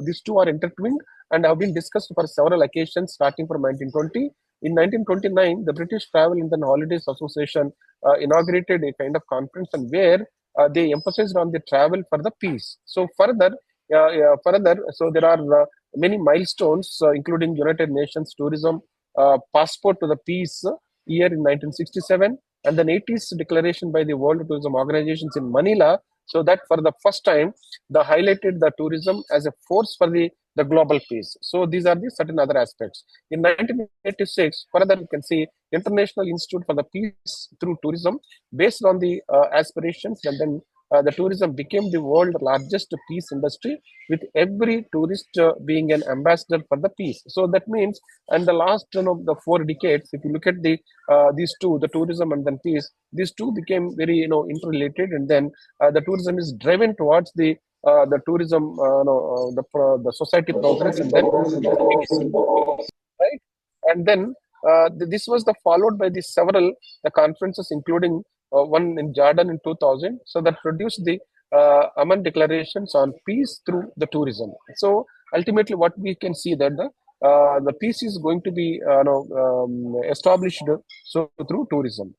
Speaker 4: these two are intertwined and have been discussed for several occasions starting from 1920. In 1929, the British Travel and then Holidays Association inaugurated a kind of conference, and where they emphasized on the travel for the peace. So so there are many milestones, including United Nations Tourism Passport to the Peace year in 1967, and then 80s declaration by the World Tourism Organizations in Manila. So that for the first time, they highlighted the tourism as a force for the global peace. So these are the certain other aspects. In 1986, further you can see International Institute for the Peace through Tourism, based on the aspirations, and then the tourism became the world's largest peace industry, with every tourist being an ambassador for the peace. So that means, and the last the 4 decades, if you look at the these two, the tourism and then peace, these two became very interrelated, and then the tourism is driven towards the tourism, the society progress, and then peace, right? And then this was followed by the several conferences, including one in Jordan in 2000. So that produced the Amman Declarations on Peace through the tourism. So ultimately, what we can see that the peace is going to be established so through tourism.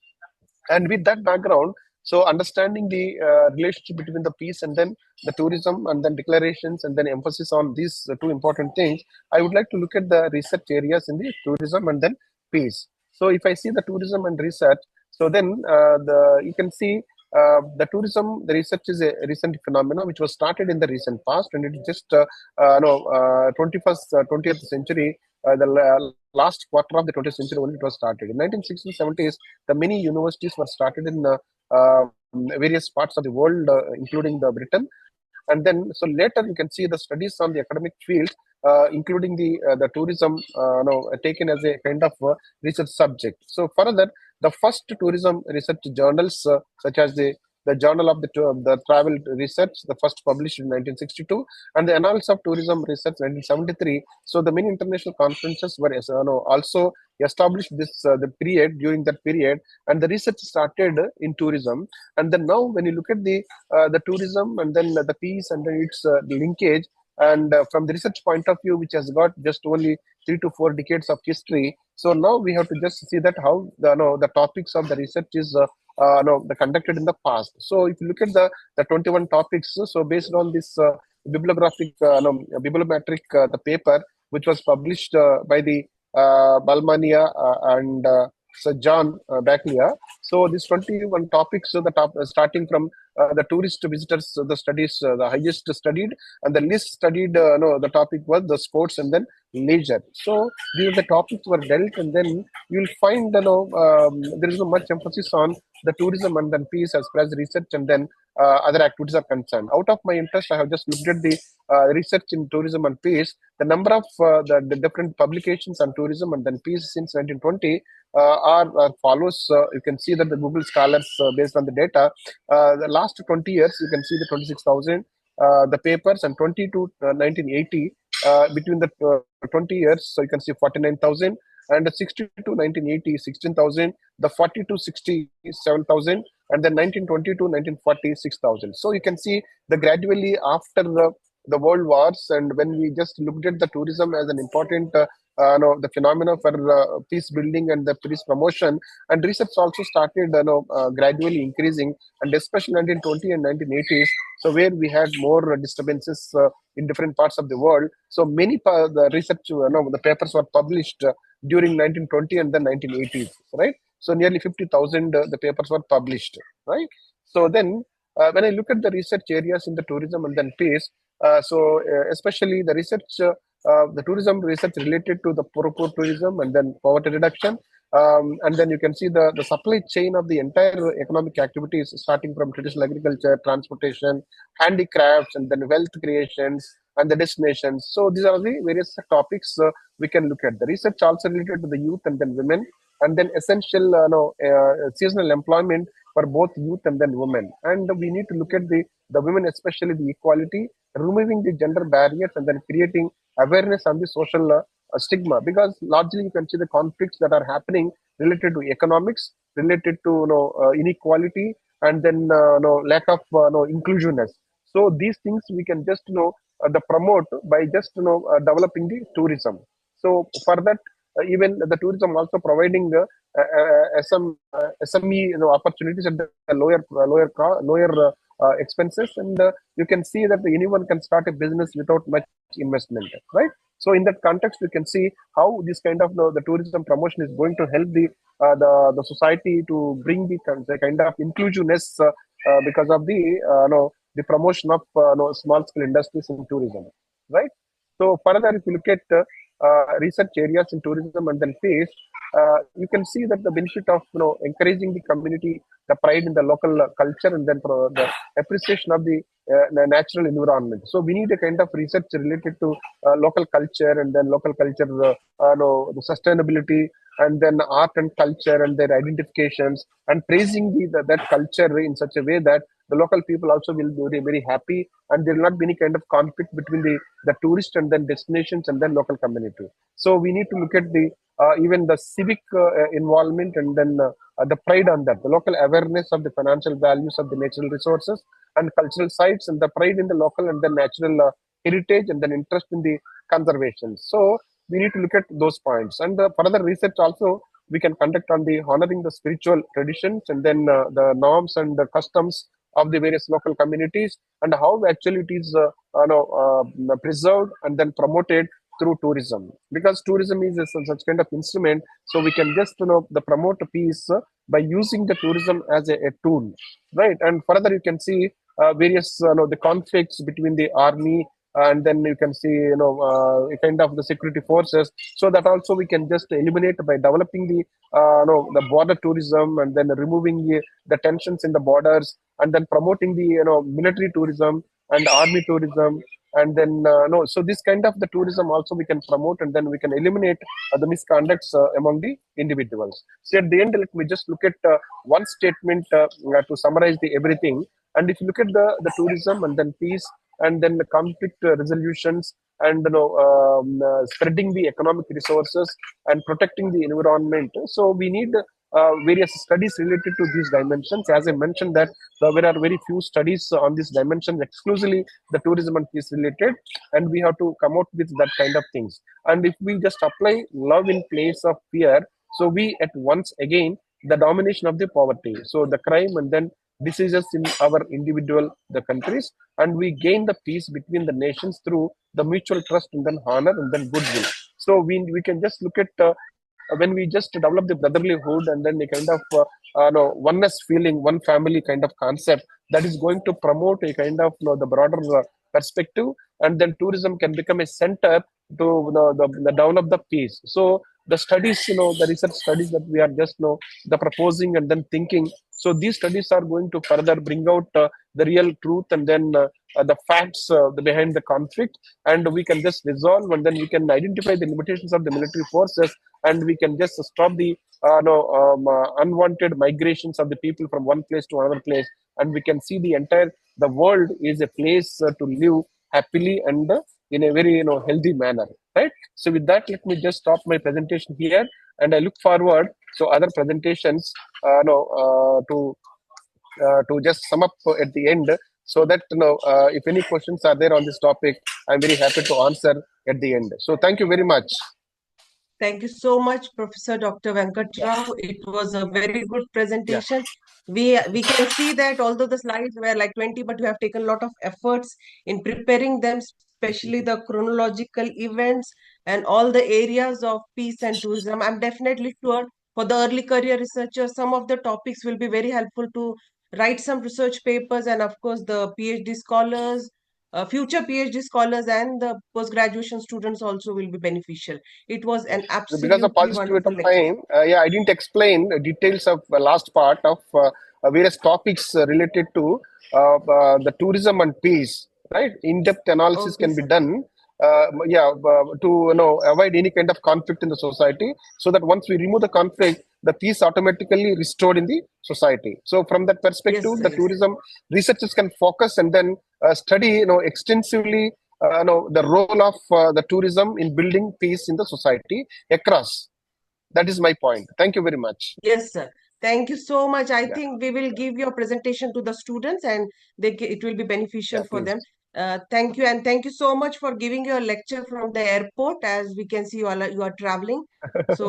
Speaker 4: And with that background, so understanding the relationship between the peace and then the tourism and then declarations and then emphasis on these two important things, I would like to look at the research areas in the tourism and then peace. So if I see the tourism and research, so then you can see the tourism, the research is a recent phenomenon which was started in the recent past, and it is just 20th century, the last quarter of the 20th century only it was started. In 1960s, 70s, the many universities were started in various parts of the world, including the Britain. And then, so later you can see the studies on the academic field, including the tourism, taken as a kind of research subject. So further, the first tourism research journals, such as the Journal of the Travel Research, the first published in 1962, and the Annals of Tourism Research 1973. So the many international conferences were also established during that period, and the research started in tourism. And then now, when you look at the tourism and then the peace and then its linkage, and from the research point of view, which has got just only 3 to 4 decades of history, so now we have to just see that how the topics of the research is conducted in the past. So if you look at the 21 topics, so based on this bibliographic bibliometric the paper which was published by the Balmania and Sir John Baclia. So these 21 topics, so starting from the tourist visitors, the studies, the highest studied, and the least studied, the topic was the sports and then leisure. So these are the topics were dealt, and then you'll find there is much emphasis on the tourism and then peace as far as research and then other activities are concerned. Out of my interest, I have just looked at the research in tourism and peace. The number of the different publications on tourism and then peace since 1920 are follows. You can see that the Google Scholars, based on the data, the last 20 years, you can see the 26,000 the papers, and 20 to 1980, between the 20 years, so you can see 49,000, and 60 to 1980, 16,000, the 40 to 67,000, and then 1920 to 1940, 6,000. So you can see the gradually after the world wars, and when we just looked at the tourism as an important the phenomena for peace building and the peace promotion, and research also started gradually increasing, and especially 1920 and 1980s, so where we had more disturbances in different parts of the world. So many the research, the papers were published during 1920 and the 1980s, right? So nearly 50,000 the papers were published, right? So then when I look at the research areas in the tourism and then peace, especially the research, the tourism research related to the poor tourism and then poverty reduction. And then you can see the supply chain of the entire economic activities, starting from traditional agriculture, transportation, handicrafts, and then wealth creations and the destinations. So these are the various topics we can look at. The research also related to the youth and then women, and then essential seasonal employment for both youth and then women. And we need to look at the women, especially the equality, removing the gender barriers, and then creating awareness on the social stigma, because largely you can see the conflicts that are happening related to economics, related to inequality, and then lack of inclusiveness. So these things we can just the promote by just developing the tourism. So for that, even the tourism also providing SME opportunities at the lower expenses, and you can see that anyone can start a business without much investment, right? So in that context, you can see how this kind of the tourism promotion is going to help the society to bring the kind of inclusiveness because of the promotion of small scale industries in tourism, right? So further, if you look at research areas in tourism and then face, you can see that the benefit of encouraging the community, the pride in the local culture, and then the appreciation of the natural environment. So we need a kind of research related to local culture, and then local culture, the sustainability, and then art and culture and their identifications, and praising that culture in such a way that the local people also will be very, very happy, and there will not be any kind of conflict between the tourist and then destinations and then local community. So we need to look at the even the civic involvement, and then the pride on that, the local awareness of the financial values of the natural resources and cultural sites, and the pride in the local and the natural heritage, and then interest in the conservation. So we need to look at those points, and further research also we can conduct on the honoring the spiritual traditions, and then the norms and the customs of the various local communities, and how actually it is preserved and then promoted through tourism, because tourism is such kind of instrument. So we can just the promote a piece by using the tourism as a tool, right? And further you can see various the conflicts between the army, and then you can see a kind of the security forces. So that also we can just eliminate by developing the border tourism, and then removing the tensions in the borders, and then promoting the military tourism and army tourism, and then no so this kind of the tourism also we can promote, and then we can eliminate the misconducts among the individuals. So at the end, let me just look at one statement to summarize the everything. And if you look at the tourism and then peace, and then the conflict resolutions, and spreading the economic resources and protecting the environment, so we need various studies related to these dimensions. As I mentioned that there are very few studies on these dimensions, exclusively the tourism and peace related, and we have to come out with that kind of things. And if we just apply love in place of fear, so we at once again the domination of the poverty, so the crime and then diseases in our individual the countries, and we gain the peace between the nations through the mutual trust and then honor and then goodwill. So we can just look at when we just develop the brotherlyhood, and then a kind of oneness feeling, one family kind of concept, that is going to promote a kind of the broader perspective, and then tourism can become a center to the develop the peace. So the studies, the research studies that we are just the proposing and then thinking, so these studies are going to further bring out the real truth, and then the facts behind the conflict, and we can just resolve, and then we can identify the limitations of the military forces, and we can just stop the unwanted migrations of the people from one place to another place, and we can see the world is a place to live happily and in a very healthy manner, right? So with that, let me just stop my presentation here, and I look forward so other presentations to just sum up at the end, so that if any questions are there on this topic, I'm very happy to answer at the end. So thank you very much.
Speaker 2: Thank you so much, Professor Dr. Venkata Rao. It was a very good presentation. Yeah. We can see that although the slides were like 20, but we have taken a lot of efforts in preparing them, especially the chronological events and all the areas of peace and tourism. I'm definitely sure for the early career researchers, some of the topics will be very helpful to write some research papers, and of course the PhD scholars, future PhD scholars and the post-graduation students also will be beneficial. It was an
Speaker 4: Because of
Speaker 2: absolutely
Speaker 4: paucity
Speaker 2: wonderful
Speaker 4: of
Speaker 2: lecture.
Speaker 4: time, I didn't explain the details of the last part of various topics related to the tourism and peace. Right, in-depth analysis
Speaker 2: Okay,
Speaker 4: can be
Speaker 2: sir.
Speaker 4: done. To avoid any kind of conflict in the society, so that once we remove the conflict, the peace automatically restored in the society. So from that perspective,
Speaker 2: Yes, sir.
Speaker 4: the
Speaker 2: Yes, sir.
Speaker 4: tourism researchers can focus and then study extensively the role of the tourism in building peace in the society across. That is my point. Thank you very much.
Speaker 2: Yes, sir. Thank you so much. I
Speaker 4: Yeah,
Speaker 2: think we will give your presentation to the students, and it will be beneficial
Speaker 4: yeah,
Speaker 2: for
Speaker 4: please.
Speaker 2: them. Thank you, and thank you so much for giving your lecture from the airport. As we can see, you are traveling. So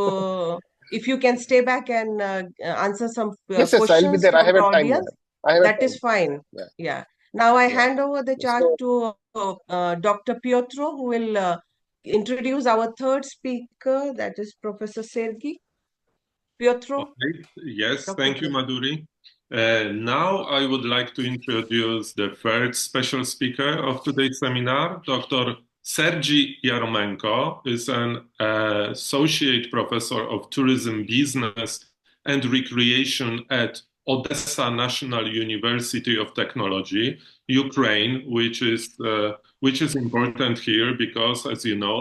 Speaker 2: if you can stay back and answer some
Speaker 4: Yes, yes, I'll be
Speaker 2: questions
Speaker 4: there. I
Speaker 2: from
Speaker 4: have
Speaker 2: the
Speaker 4: a time,
Speaker 2: audience,
Speaker 4: madam. I have a
Speaker 2: that is
Speaker 4: time.
Speaker 2: fine.
Speaker 4: Yeah,
Speaker 2: Yeah. Now I
Speaker 4: yeah.
Speaker 2: hand over the charge
Speaker 4: So,
Speaker 2: to Dr. Pietro, who will introduce our third speaker, that is Professor Sergii. Pietro,
Speaker 5: Okay. Yes,
Speaker 2: Dr.
Speaker 5: thank you,
Speaker 2: Pietro.
Speaker 5: Madhuri. Now I would like to introduce the third special speaker of today's seminar. Dr. Sergii Iaromenko is an associate professor of tourism business and recreation at Odessa National University of Technology, Ukraine, which is important here because, as you know,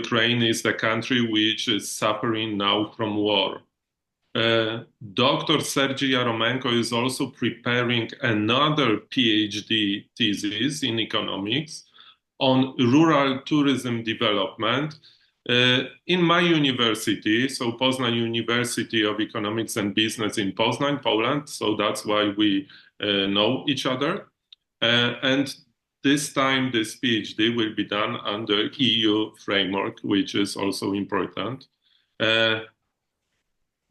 Speaker 5: Ukraine is the country which is suffering now from war. Dr. Sergii Iaromenko is also preparing another PhD thesis in economics on rural tourism development in my university, so Poznań University of Economics and Business in Poznań, Poland. So that's why we know each other. And this time, this PhD will be done under EU framework, which is also important.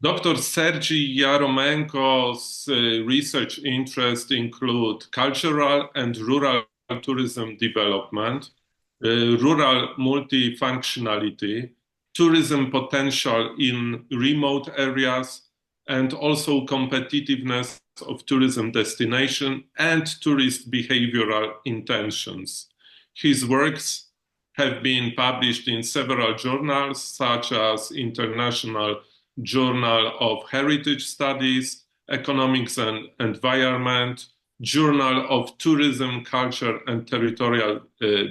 Speaker 5: Dr. Sergii Iaromenko's research interests include cultural and rural tourism development, rural multifunctionality, tourism potential in remote areas, and also competitiveness of tourism destination and tourist behavioral intentions. His works have been published in several journals, such as International Journal of Heritage Studies, Economics and Environment, Journal of Tourism, Culture and Territorial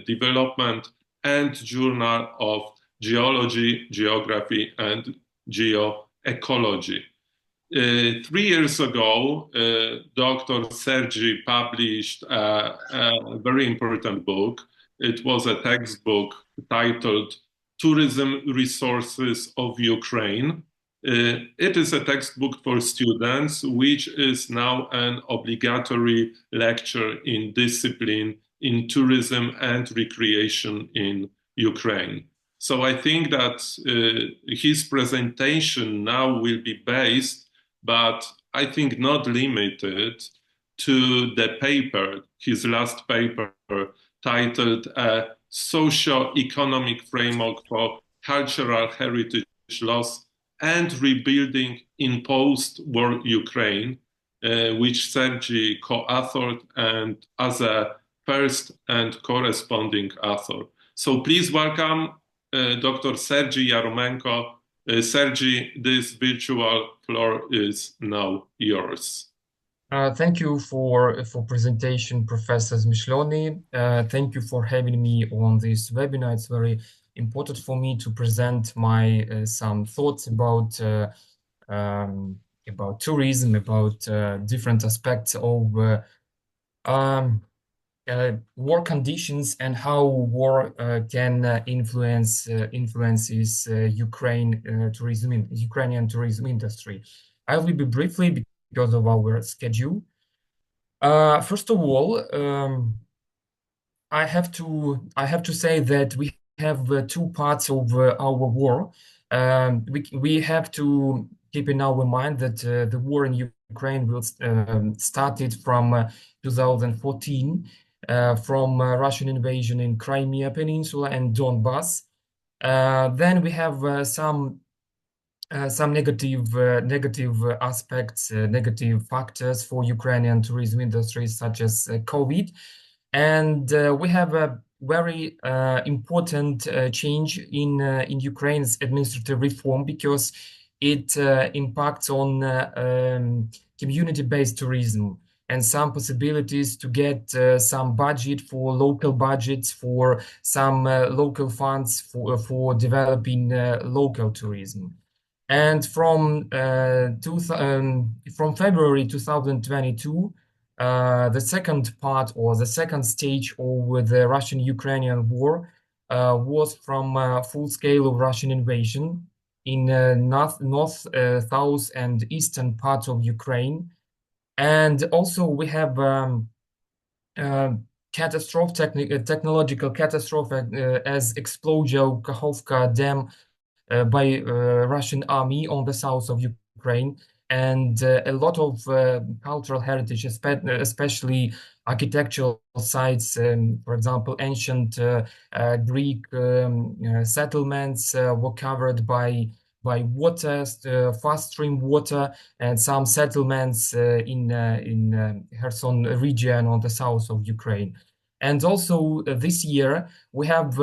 Speaker 5: Development, and Journal of Geology, Geography and Geoecology. 3 years ago, Dr. Sergii published a very important book. It was a textbook titled Tourism Resources of Ukraine. It is a textbook for students, which is now an obligatory lecture in discipline in tourism and recreation in Ukraine. So I think that his presentation now will be based, but I think not limited to the paper, his last paper titled Socio-Economic Framework for Cultural Heritage Loss and Rebuilding in Post-War Ukraine, which Sergii co-authored and as a first and corresponding author. So please welcome Dr. Sergii Iaromenko. Sergii, this virtual floor is now yours.
Speaker 6: Thank you for presentation, Professor Zmyślony. Thank you for having me on this webinar. It's very important for me to present my some thoughts about tourism, about different aspects of war conditions and how war can influences Ukrainian tourism industry. I will be briefly because of our schedule. First of all, I have to say that we have two parts of our war. We have to keep in our mind that the war in Ukraine will started from 2014, from Russian invasion in Crimea Peninsula and Donbass. Then we have some some negative aspects, negative factors for Ukrainian tourism industry, such as COVID. And we have a very important change in Ukraine's administrative reform, because it impacts on community-based tourism and some possibilities to get some budget for local budgets, for some local funds for developing local tourism. And from February 2022, the second part, or the second stage of the Russian-Ukrainian war, was from full scale of Russian invasion in north, south, and eastern parts of Ukraine. And also we have technological catastrophe as explosion of Kakhovka Dam by Russian army on the south of Ukraine, and a lot of cultural heritage, especially architectural sites, for example, ancient Greek settlements were covered by water, fast stream water, and some settlements in Kherson region on the south of Ukraine. And also this year, we have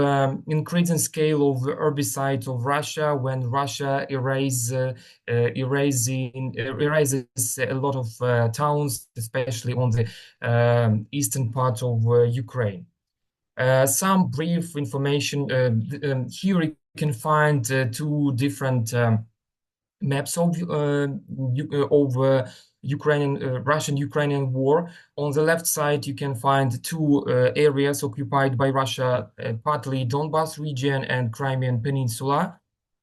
Speaker 6: increasing scale of herbicide of Russia, when Russia erases a lot of towns, especially on the eastern part of Ukraine. Some brief information. Here you can find two different maps of Russian-Ukrainian war. On the left side, you can find two areas occupied by Russia, partly Donbas region and Crimean Peninsula.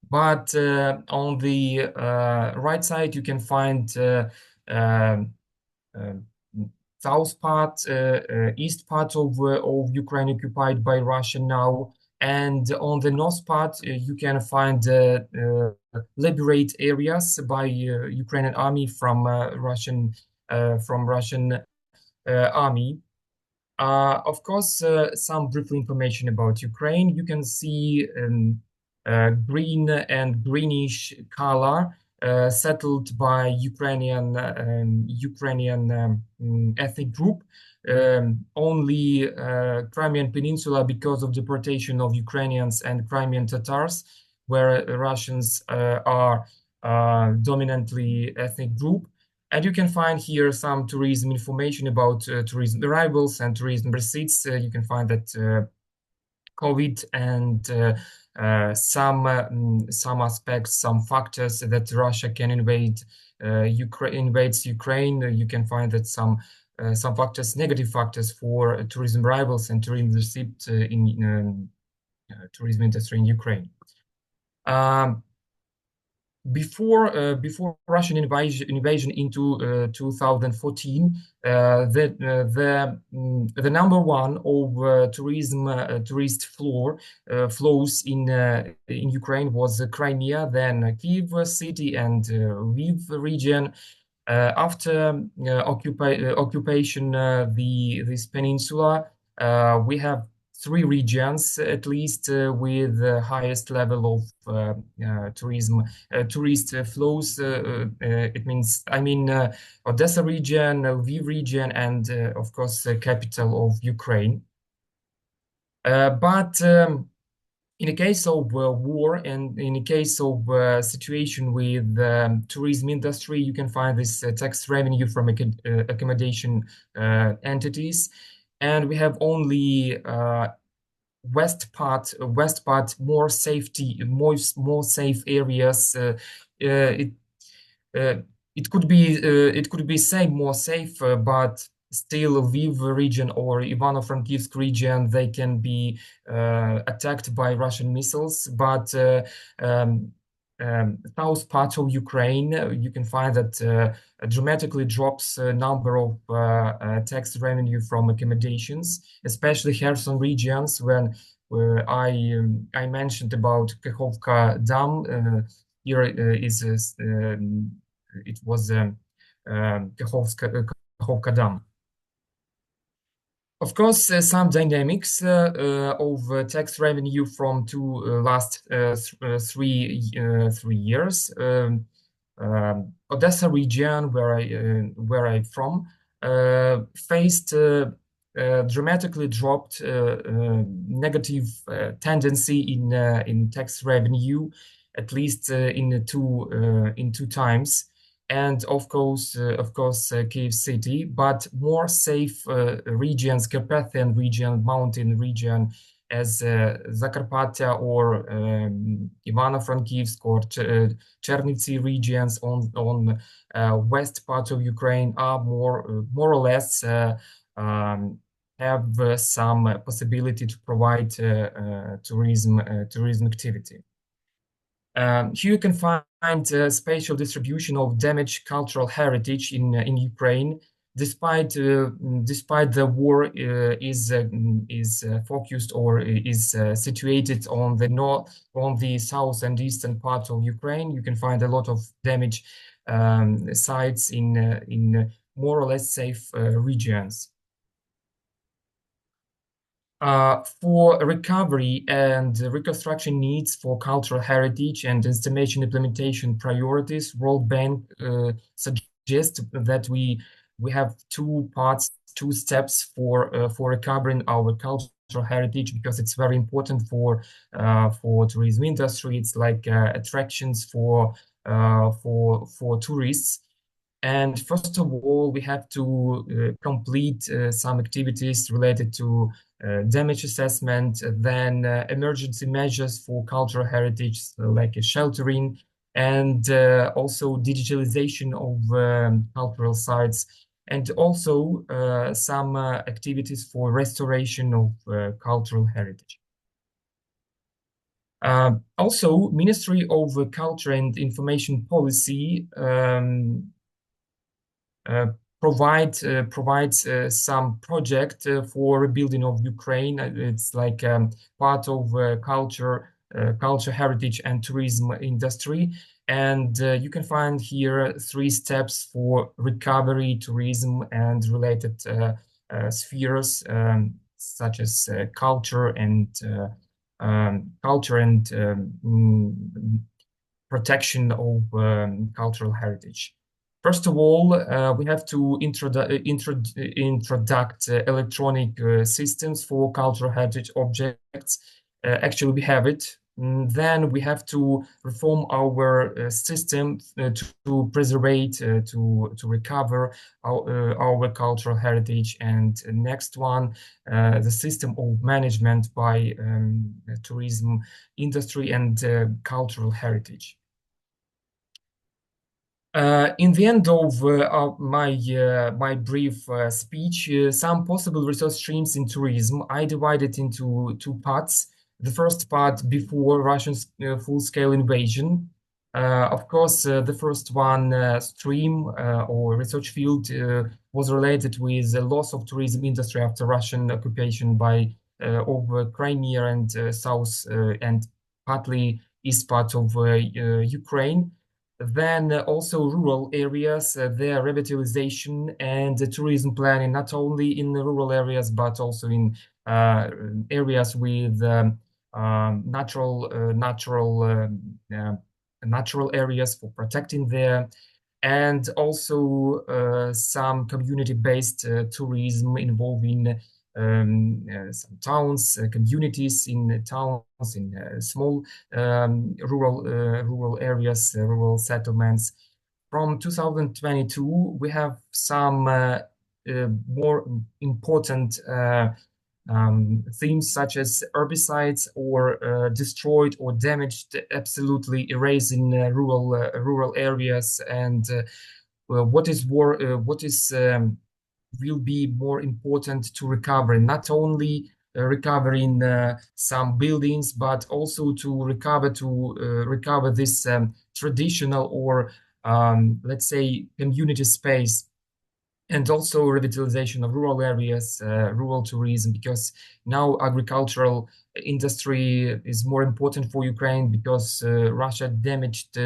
Speaker 6: But on the right side, you can find south part, east part of Ukraine occupied by Russia now. And on the north part, you can find liberate areas by Ukrainian army from Russian army. Of course, some brief information about Ukraine. You can see green and greenish color settled by Ukrainian ethnic group. Only Crimean Peninsula, because of deportation of Ukrainians and Crimean Tatars, where Russians are dominantly ethnic group. And you can find here some tourism information about tourism arrivals and tourism receipts. You can find that COVID and some aspects, some factors that Russia can invades Ukraine. You can find that some factors, negative factors for tourism arrivals and tourism receipts in tourism industry in Ukraine. Before Russian invasion into 2014, the number one of tourist flows in Ukraine was Crimea, then Kyiv city and Lviv region. After occupation this peninsula, we have three regions at least with the highest level of tourist flows. It means, Odessa region, Lviv region, and of course the capital of Ukraine. But in a case of war and in a case of situation with tourism industry, you can find this tax revenue from accommodation entities. And we have only west part more safe areas. It could be more safe, but still Lviv region or Ivano-Frankivsk region, they can be attacked by Russian missiles. But south part of Ukraine, you can find that dramatically drops number of tax revenue from accommodations, especially Kherson regions, where I mentioned about Kakhovka Dam. Here it was Kakhovka Dam. Of course, some dynamics of tax revenue from last 3 years. Odessa region, where I'm from, faced dramatically dropped negative tendency in tax revenue, at least in two times. And of course, Kyiv city, but more safe regions, Carpathian region, mountain region, as Zakarpattia or Ivano-Frankivsk or Chernivtsi regions on west part of Ukraine are more or less have some possibility to provide tourism activity. Here you can find spatial distribution of damaged cultural heritage in Ukraine, despite the war is focused or is situated on the south and eastern part of Ukraine. You can find a lot of damaged sites in more or less safe regions. For recovery and reconstruction needs for cultural heritage and estimation implementation priorities, World Bank suggests that we have two steps for recovering our cultural heritage, because it's very important for tourism industry. It's like attractions for tourists. And first of all, we have to complete some activities related to damage assessment, then emergency measures for cultural heritage, like sheltering, and also digitalization of cultural sites, and also some activities for restoration of cultural heritage. Also, Ministry of Culture and Information Policy provides some project for rebuilding of Ukraine. It's like part of culture, heritage, and tourism industry. And you can find here 3 steps for recovery, tourism, and related spheres, such as culture and protection of cultural heritage. First of all, we have to introduce electronic systems for cultural heritage objects. Actually, we have it. Then we have to reform our system to preserve, to recover our cultural heritage. And next one, the system of management by tourism industry and cultural heritage. In the end of my brief speech, some possible resource streams in tourism, I divided into 2 parts. The first part before Russia's full-scale invasion. Of course, the first one stream or research field was related with the loss of tourism industry after Russian occupation by over Crimea and south and partly east part of Ukraine. Then also rural areas, their revitalization and tourism planning, not only in the rural areas, but also in areas with natural areas for protecting there, and also some community-based tourism involving some towns, communities in towns, in small rural areas, rural settlements. From 2022, we have some more important themes, such as herbicides or destroyed or damaged, absolutely erasing rural areas, and what will be more important to recover, not only recovering some buildings, but also to recover this traditional or let's say community space, and also revitalization of rural areas, rural tourism, because now agricultural industry is more important for Ukraine, because Russia damaged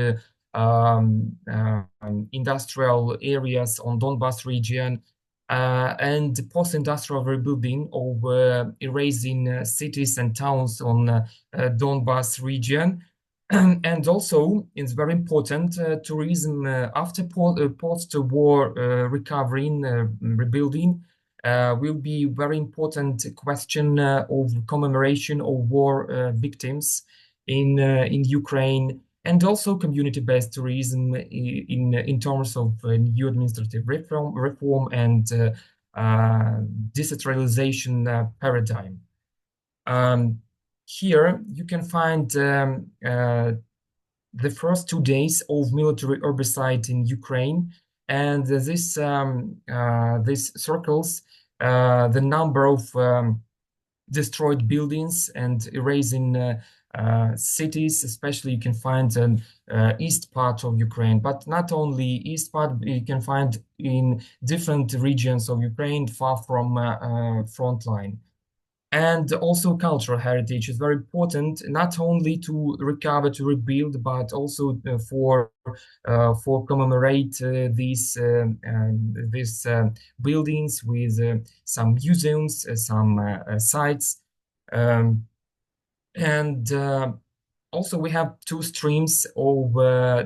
Speaker 6: industrial areas on Donbas region. and post-industrial rebuilding of erasing cities and towns on Donbas region. And also, it's very important, tourism after post-war recovery, rebuilding, will be very important question of commemoration of war victims in Ukraine, and also community-based tourism in terms of new administrative reform and decentralization paradigm. Here you can find the first 2 days of military herbicide in Ukraine, and this circles the number of destroyed buildings and erasing cities. Especially you can find an east part of Ukraine, but not only east part, you can find in different regions of Ukraine far from front line. And also cultural heritage is very important, not only to recover, to rebuild, but also for commemorate these buildings with some museums, some sites, and also we have two streams of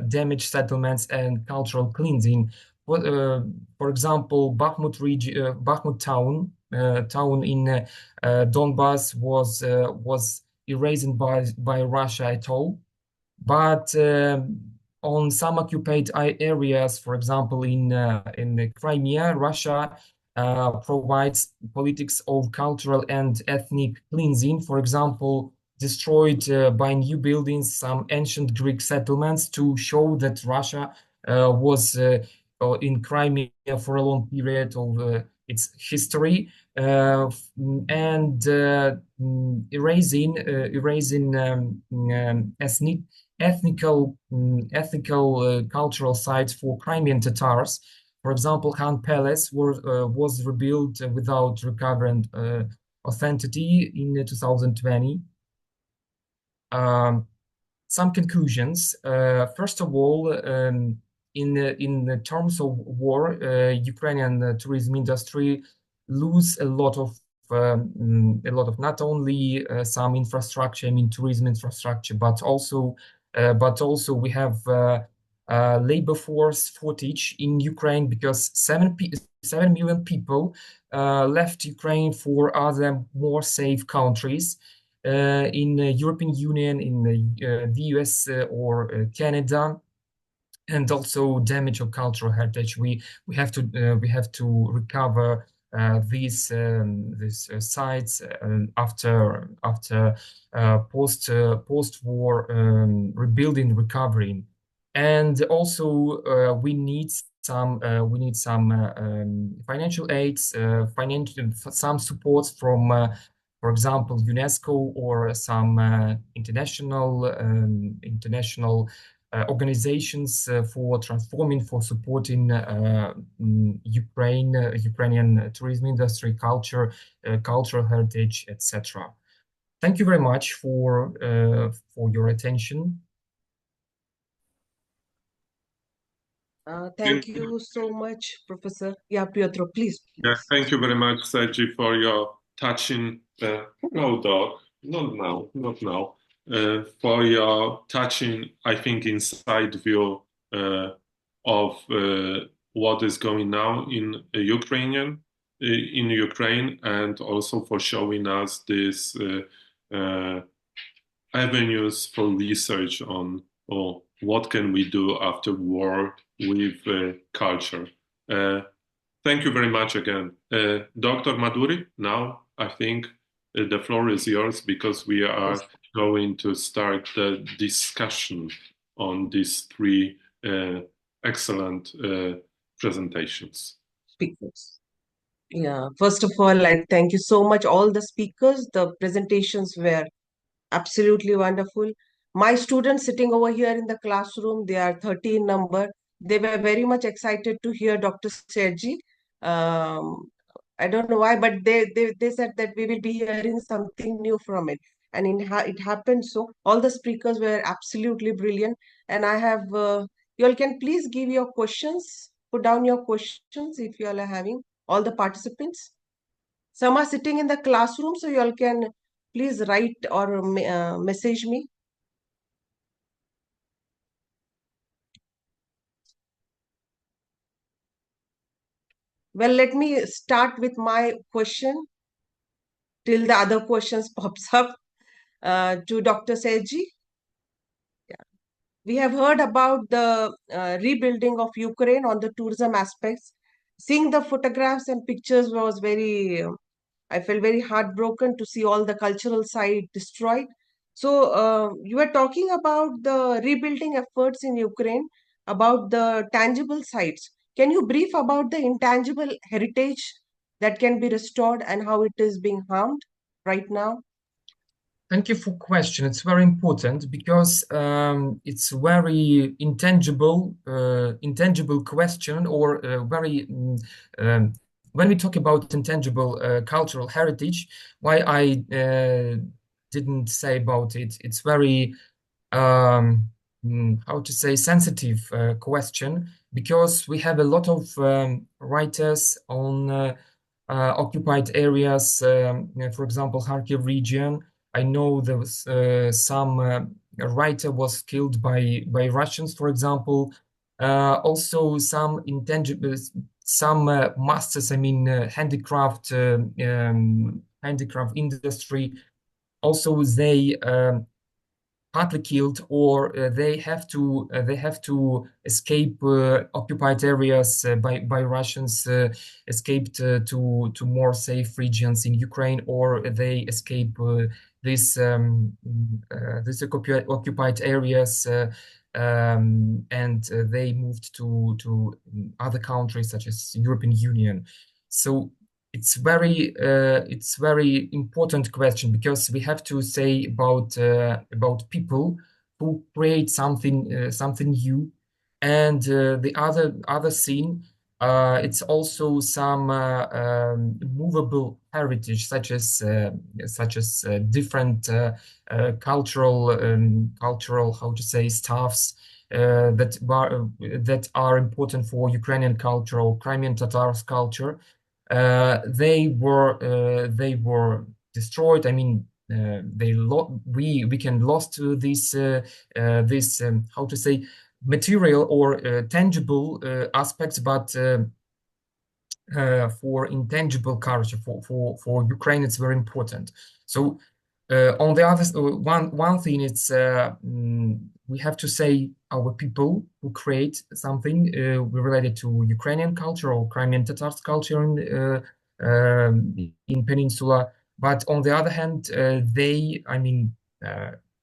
Speaker 6: damaged settlements and cultural cleansing. For example, Bakhmut region, Bakhmut town in Donbas was erased by Russia at all, but on some occupied areas, for example in the Crimea, Russia provides politics of cultural and ethnic cleansing. For example, destroyed by new buildings some ancient Greek settlements to show that Russia was in Crimea for a long period of its history, and erasing ethnical cultural sites for Crimean Tatars. For example, Han Palace was rebuilt without recovering authenticity in 2020. Some conclusions. First of all, in terms of war, Ukrainian tourism industry lose a lot of not only some infrastructure, I mean tourism infrastructure, but also we have labor force shortage in Ukraine, because 7 million people left Ukraine for other more safe countries in the European Union, in the US or Canada. And also damage of cultural heritage. We have to recover these sites after post-war rebuilding, recovering, and also we need some financial aids, some supports from for example UNESCO or some international organizations for transforming, for supporting Ukrainian tourism industry, cultural heritage, etc. Thank you very much for your attention.
Speaker 2: Thank you so much, Professor. Yeah, Piotr, please.
Speaker 5: Yeah, thank you very much, Sergii, for your touching. No, dog, not now. For your touching, I think, inside view of what is going now in Ukraine, and also for showing us these avenues for research on what can we do after war with culture. Thank you very much again. Dr. Madhuri, now I think the floor is yours, because we are going to start the discussion on these three excellent presentations.
Speaker 2: Speakers. Yeah, first of all, I thank you so much, all the speakers. The presentations were absolutely wonderful. My students sitting over here in the classroom, they are 30 in number. They were very much excited to hear Dr. Sergii. I don't know why, but they said that we will be hearing something new from it. And it happened so. All the speakers were absolutely brilliant. And I have, you all can please give your questions, put down your questions if you all are having. all the participants? Some are sitting in the classroom, so you all can please write or message me. Well, let me start with my question till the other questions pops up to Dr. Sergii. We have heard about the rebuilding of Ukraine on the tourism aspects. Seeing the photographs and pictures was very, I felt very heartbroken to see all the cultural side destroyed. So, you were talking about the rebuilding efforts in Ukraine, about the tangible sites. Can you brief about the intangible heritage that can be restored and how it is being harmed right now?
Speaker 6: Thank you for question. It's very important because it's very intangible question or very when we talk about intangible cultural heritage. Why I didn't say about it? It's very how to say sensitive question because we have a lot of writers on occupied areas. For example, Kharkiv region. I know there was some writer was killed by Russians, for example. Also, some intangible, some masters. I mean, handicraft industry. Also, they partly killed, or they have to escape occupied areas by Russians, escaped to more safe regions in Ukraine, or they escape these occupied areas and they moved to other countries such as European Union. So it's very important question because we have to say about people who create something new, and the other scene. It's also some movable heritage, such as different cultural how to say stuffs that are important for Ukrainian culture or Crimean Tatars culture. They were destroyed. I mean, we can lost this how to say material or tangible aspects, but for intangible culture for Ukraine, it's very important. So on the other one thing, it's we have to say our people who create something related to Ukrainian culture or Crimean Tatars culture in Peninsula. But on the other hand,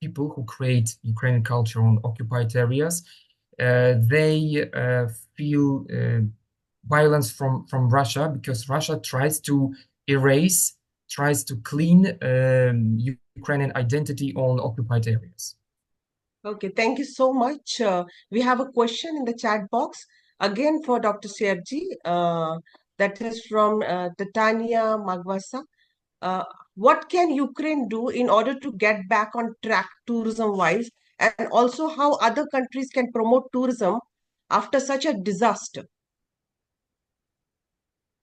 Speaker 6: people who create Ukrainian culture on occupied areas, they feel violence from Russia because Russia tries to clean Ukrainian identity on occupied areas.
Speaker 2: Okay, thank you so much. We have a question in the chat box again for Dr. Sergii. That is from Titania Magwasa. What can Ukraine do in order to get back on track tourism-wise, and also how other countries can promote tourism after such a disaster?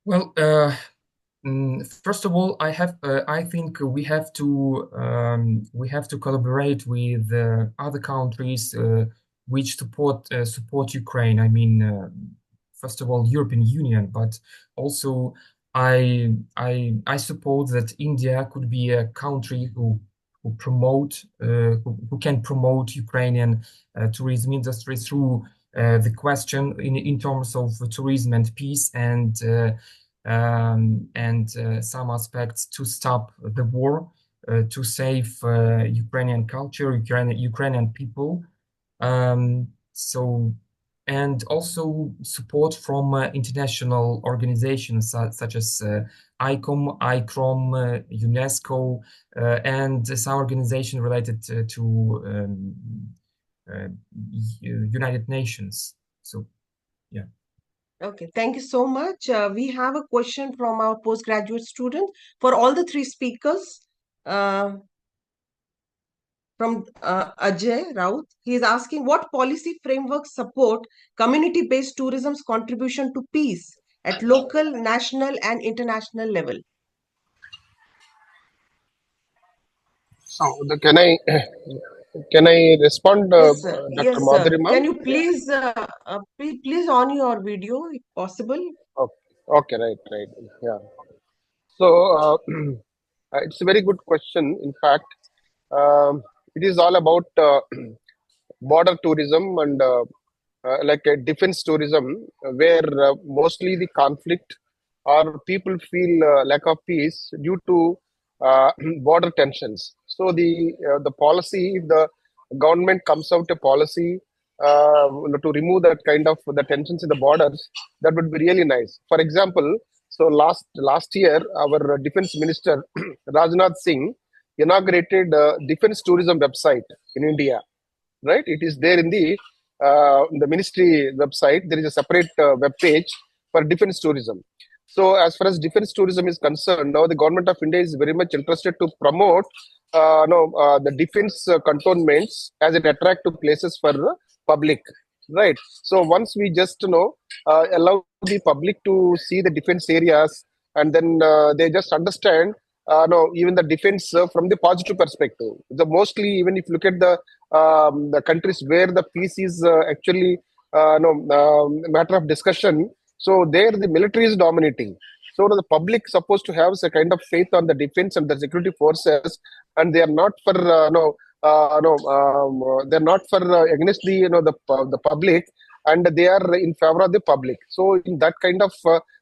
Speaker 6: Well, first of all, I think we have to collaborate with other countries which support Ukraine. I mean, first of all, European Union, but also I suppose that India could be a country who can promote Ukrainian tourism industry through the question in terms of tourism and peace and some aspects to stop the war, to save Ukrainian culture, Ukrainian people. And also support from international organizations such as ICOM, ICROM, UNESCO, and some organization related to United Nations. So, yeah.
Speaker 2: Okay, thank you so much. We have a question from our postgraduate student for all the three speakers. From Ajay Raut, he is asking what policy frameworks support community-based tourism's contribution to peace at local, national, and international level?
Speaker 4: So, can I respond,
Speaker 2: Yes, sir.
Speaker 4: Dr.
Speaker 2: Yes, sir.
Speaker 4: Madhuri ma'am?
Speaker 2: Can you please on your video if possible?
Speaker 4: Okay, right. Yeah. So, it's a very good question. In fact, it is all about border tourism and like a defense tourism, where mostly the conflict or people feel lack of peace due to border tensions. So the policy, if the government comes out a policy to remove that kind of the tensions in the borders, that would be really nice. For example, so last year, our defense minister Rajnath Singh inaugurated defense tourism website in India, right? It is there in the ministry website. There is a separate web page for defense tourism. So as far as defense tourism is concerned, now the government of India is very much interested to promote the defense cantonments as an attractive places for the public, right? So once we just allow the public to see the defense areas, and then they just understand no, even the defense from the positive perspective. The mostly, even if you look at the countries where the peace is actually matter of discussion, so there the military is dominating. So the public supposed to have a kind of faith on the defense and the security forces, and they are not for they're not for against the public, and they are in favor of the public. So in that kind of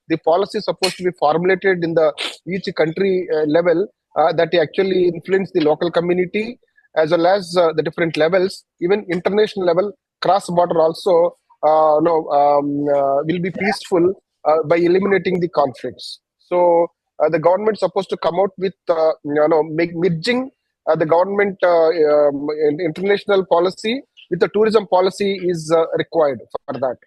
Speaker 4: the policy is supposed to be formulated in the each country level that actually influence the local community as well as the different levels, even international level, cross border also will be peaceful by eliminating the conflicts. So the government supposed to come out with merging the government international policy with the tourism policy is required for that.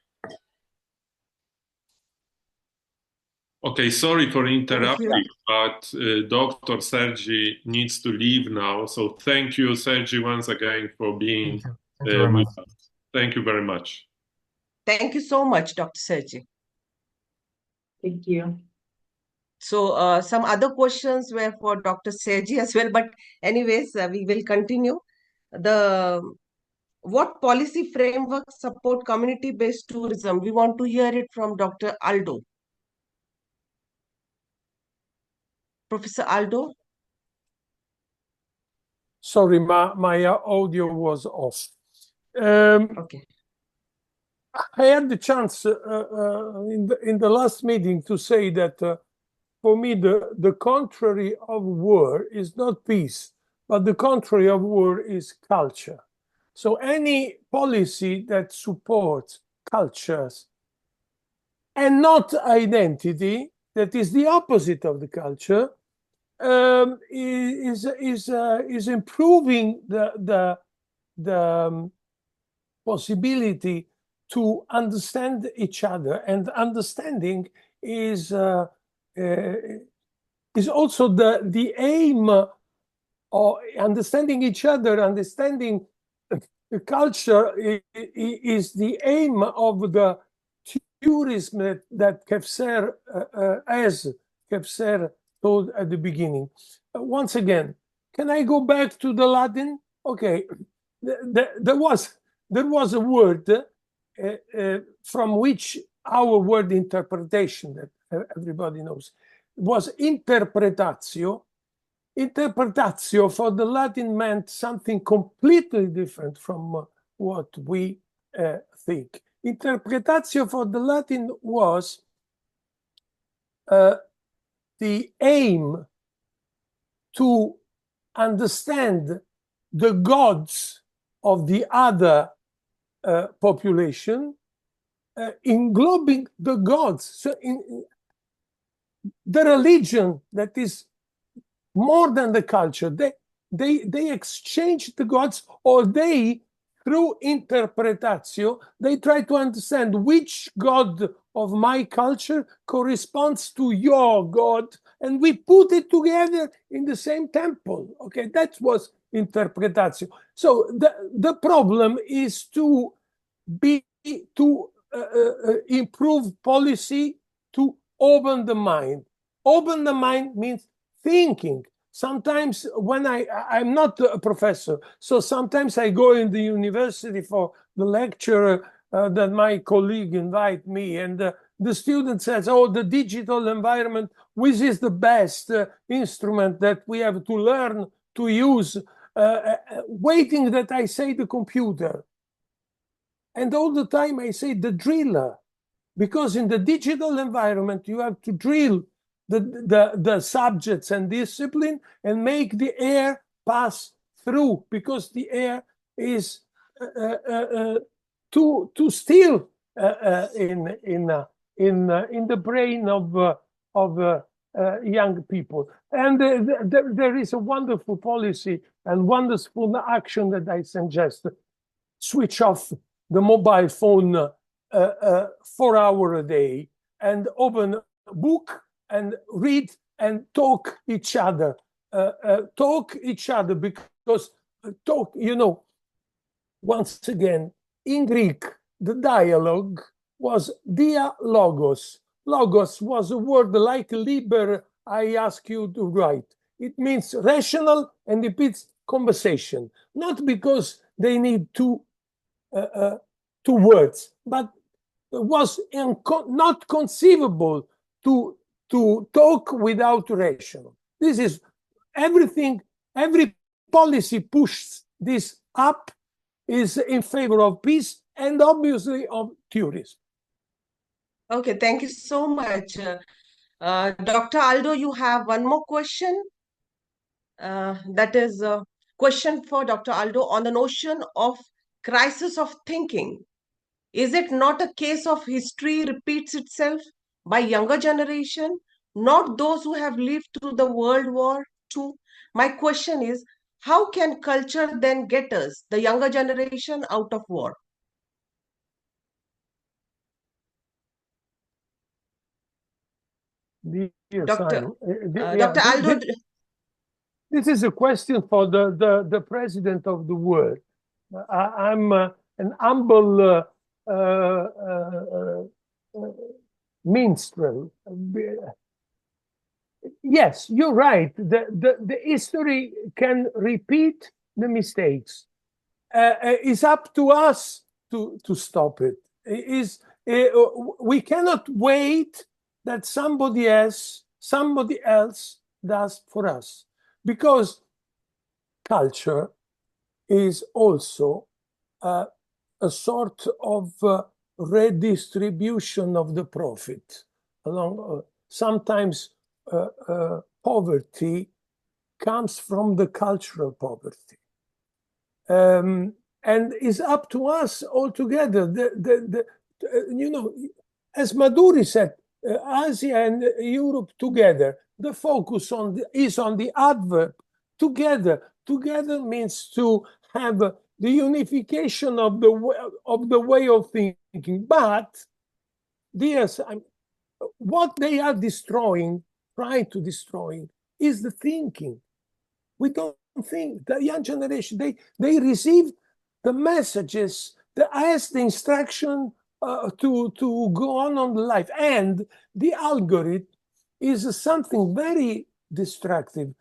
Speaker 5: Okay, sorry for interrupting, but Dr. Sergii needs to leave now. So thank you, Sergii, once again for being
Speaker 6: Thank you very much.
Speaker 5: with us. Thank you very much.
Speaker 2: Thank you so much, Dr. Sergii.
Speaker 1: Thank you.
Speaker 2: So some other questions were for Dr. Sergii as well, but anyways, we will continue. What policy frameworks support community-based tourism? We want to hear it from Dr. Aldo. Professor Aldo?
Speaker 3: Sorry, my audio was off.
Speaker 2: Okay.
Speaker 3: I had the chance in the last meeting to say that for me, the contrary of war is not peace, but the contrary of war is culture. So any policy that supports cultures and not identity, that is the opposite of the culture, is improving the possibility to understand each other, and understanding is also the aim of understanding each other. Understanding the culture is the aim of the tourism that Kevser told at the beginning. Once again, can I go back to the Latin? Okay, there was a word from which our word interpretation, that everybody knows, was interpretatio. Interpretatio for the Latin meant something completely different from what we think. Interpretatio for the Latin was the aim to understand the gods of the other population, englobing the gods. So in the religion that is more than the culture, they exchange the gods, or they, through interpretatio, they try to understand which god of my culture corresponds to your god, and we put it together in the same temple. Okay, that was interpretatio. So the problem is to improve policy to open the mind. Open the mind means thinking. Sometimes when I'm not a professor, so sometimes I go in the university for the lecture that my colleague invite me, and the student says, oh, the digital environment, which is the best instrument that we have to learn to use, waiting that I say the computer. And all the time I say the driller, because in the digital environment, you have to drill the subjects and discipline and make the air pass through, because the air is too still in the brain of young people. And there is a wonderful policy and wonderful action that I suggest. Switch off the mobile phone 4 hours a day and open a book and read and talk each other. Because talk, once again, in Greek, the dialogue was dialogos. Logos was a word like liber I ask you to write. It means rational and it means conversation. Not because they need two words, but it was not conceivable to talk without rational. This is everything, every policy pushes this up is in favor of peace and obviously of tourism.
Speaker 2: Okay, thank you so much. Dr. Aldo, you have one more question. That is a question for Dr. Aldo on the notion of crisis of thinking. Is it not a case of history repeats itself by younger generation, not those who have lived through the World War II? My question is, how can culture then get us, the younger generation, out of war? Dr. Aldo.
Speaker 3: This is a question for the president of the world. I'm an humble minstrel. Yes, you're right. The history can repeat the mistakes. It's up to us to stop it. We cannot wait that somebody else does for us, because culture is also a sort of redistribution of the profit. Sometimes poverty comes from the cultural poverty, and it's up to us altogether. As Madhuri said, Asia and Europe together. The focus is on the adverb together. Together means to have the unification of the way of thinking. But what they are trying to destroy, is the thinking. We don't think. The young generation, they receive the messages, the instruction to go on the life, and the algorithm is something very destructive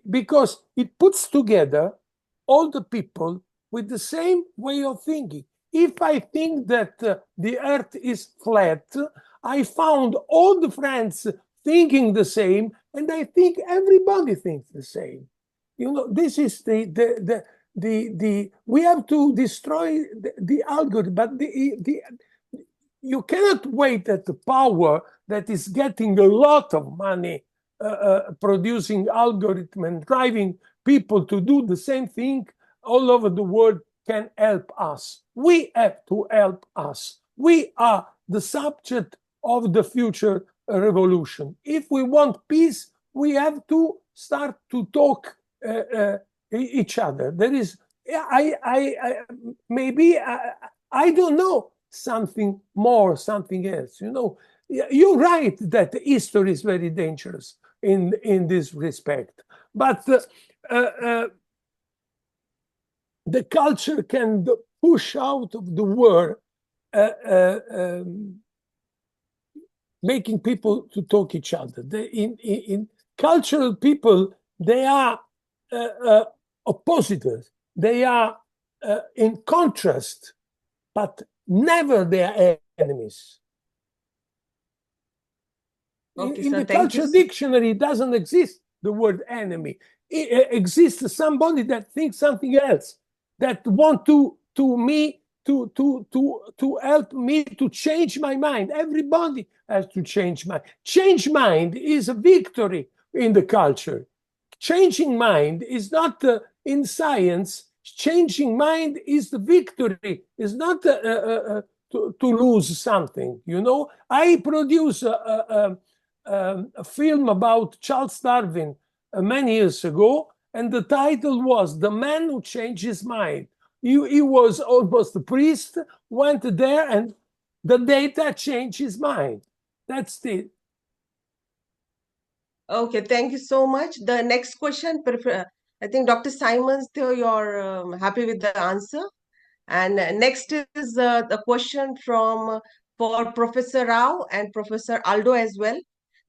Speaker 3: because it puts together all the people with the same way of thinking. If I think that the earth is flat, I found all the friends thinking the same, and I think everybody thinks the same. This is we have to destroy the algorithm, but you cannot wait at the power that is getting a lot of money producing algorithm and driving people to do the same thing all over the world can help us. We have to help us. We are the subject of the future revolution. If we want peace, we have to start to talk each other. There is, maybe I don't know, something more, something else. You're right that history is very dangerous in this respect, but the culture can push out of the world making people to talk each other. In cultural people, they are oppositors. They are in contrast, but never they are enemies.
Speaker 2: Okay,
Speaker 3: In
Speaker 2: sir,
Speaker 3: the
Speaker 2: thank you.
Speaker 3: culture dictionary, it doesn't exist the word enemy. It exists somebody that thinks something else, that want to help me to change my mind. Everybody has to change mind. Change mind is a victory in the culture. Changing mind is not in science. Changing mind is the victory. Is not to lose something. You know, I produce a film about Charles Darwin many years ago, and the title was "The Man Who Changed His Mind." He was almost a priest, went there, and the data changed his mind. That's it.
Speaker 2: Okay, thank you so much. The next question, I think Dr. Simons, you're happy with the answer. And next is the question for Professor Rao and Professor Aldo as well.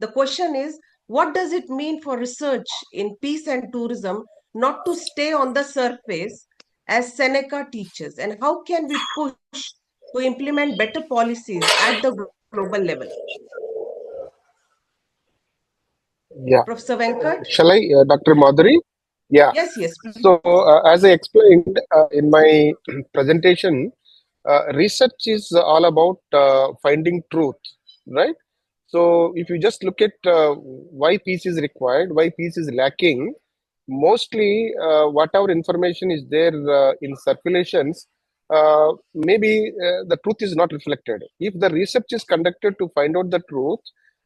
Speaker 2: The question is, what does it mean for research in peace and tourism not to stay on the surface, as Seneca teaches, and how can we push to implement better policies at the global level?
Speaker 4: Yeah.
Speaker 2: Professor Venkat?
Speaker 4: Shall I, Dr. Madhuri? Yeah.
Speaker 2: Yes, please.
Speaker 4: So, as I explained in my presentation, research is all about finding truth, right? So, if you just look at why peace is required, why peace is lacking, mostly whatever information is there in circulations, maybe the truth is not reflected. If the research is conducted to find out the truth,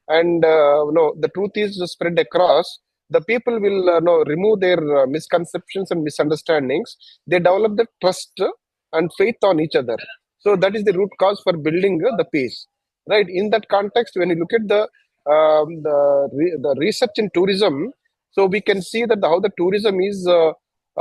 Speaker 4: and the truth is spread across, the people will remove their misconceptions and misunderstandings. They develop the trust and faith on each other. So that is the root cause for building the peace, right? In that context, when you look at the research in tourism, so we can see that how the tourism is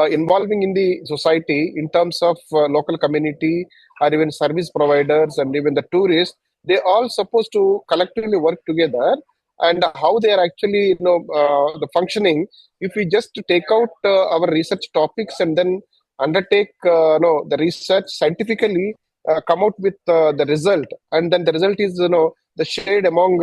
Speaker 4: involving in the society in terms of local community or even service providers and even the tourists. They all supposed to collectively work together, and how they are actually the functioning. If we just take out our research topics and then undertake the research scientifically, come out with the result, and then the result is the shade among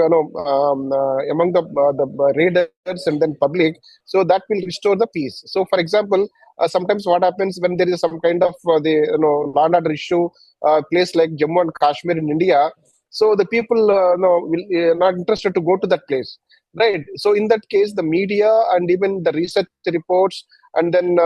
Speaker 4: among the readers and then public, so that will restore the peace. So for example, sometimes what happens when there is some kind of the law and order issue, place like Jammu and Kashmir in India, so the people will not interested to go to that place, right? So in that case, the media and even the research reports, and then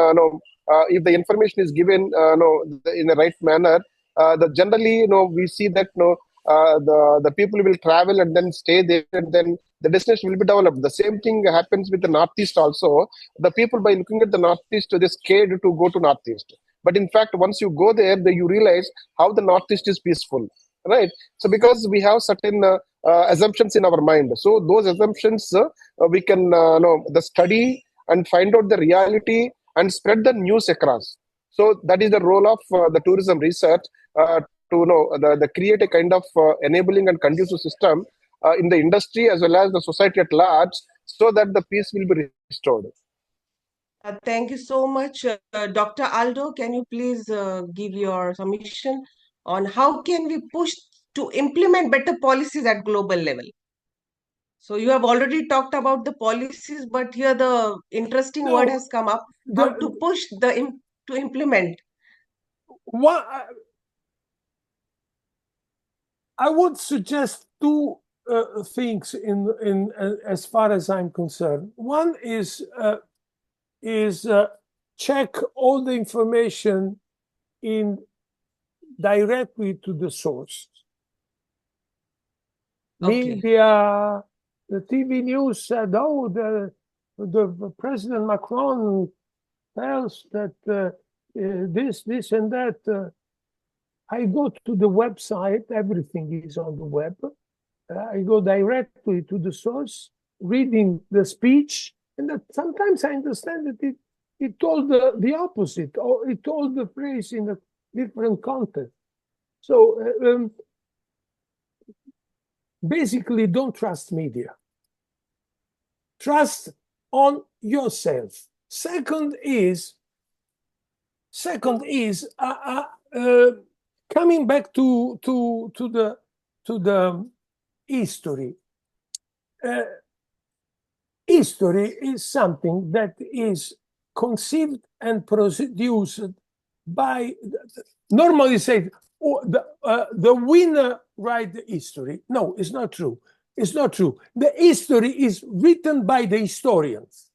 Speaker 4: if the information is given in the right manner, the generally we see that the people will travel and then stay there, and then the destination will be developed. The same thing happens with the Northeast also. The people, by looking at the Northeast, they're scared to go to Northeast. But in fact, once you go there, you realize how the Northeast is peaceful, right? So because we have certain assumptions in our mind, so those assumptions we can the study and find out the reality and spread the news across. So that is the role of the tourism research, to the create a kind of enabling and conducive system in the industry as well as the society at large, so that the peace will be restored.
Speaker 2: Thank you so much. Dr. Aldo, can you please give your submission on how can we push to implement better policies at global level? So you have already talked about the policies, but here the interesting word has come up, how to push to implement.
Speaker 3: What I would suggest two things in as far as I'm concerned. One is check all the information in directly to the source.
Speaker 2: Okay.
Speaker 3: Media, the TV news said, "Oh, the President Macron tells that this and that." I go to the website. Everything is on the web. I go directly to the source, reading the speech, and that sometimes I understand that it told the opposite, or it told the phrase in a different context. So basically don't trust media. Trust on yourself. Second is coming back to the history. History is something that is conceived and produced by, normally said, the winner write the history. No, it's not true. It's not true. The history is written by the historians.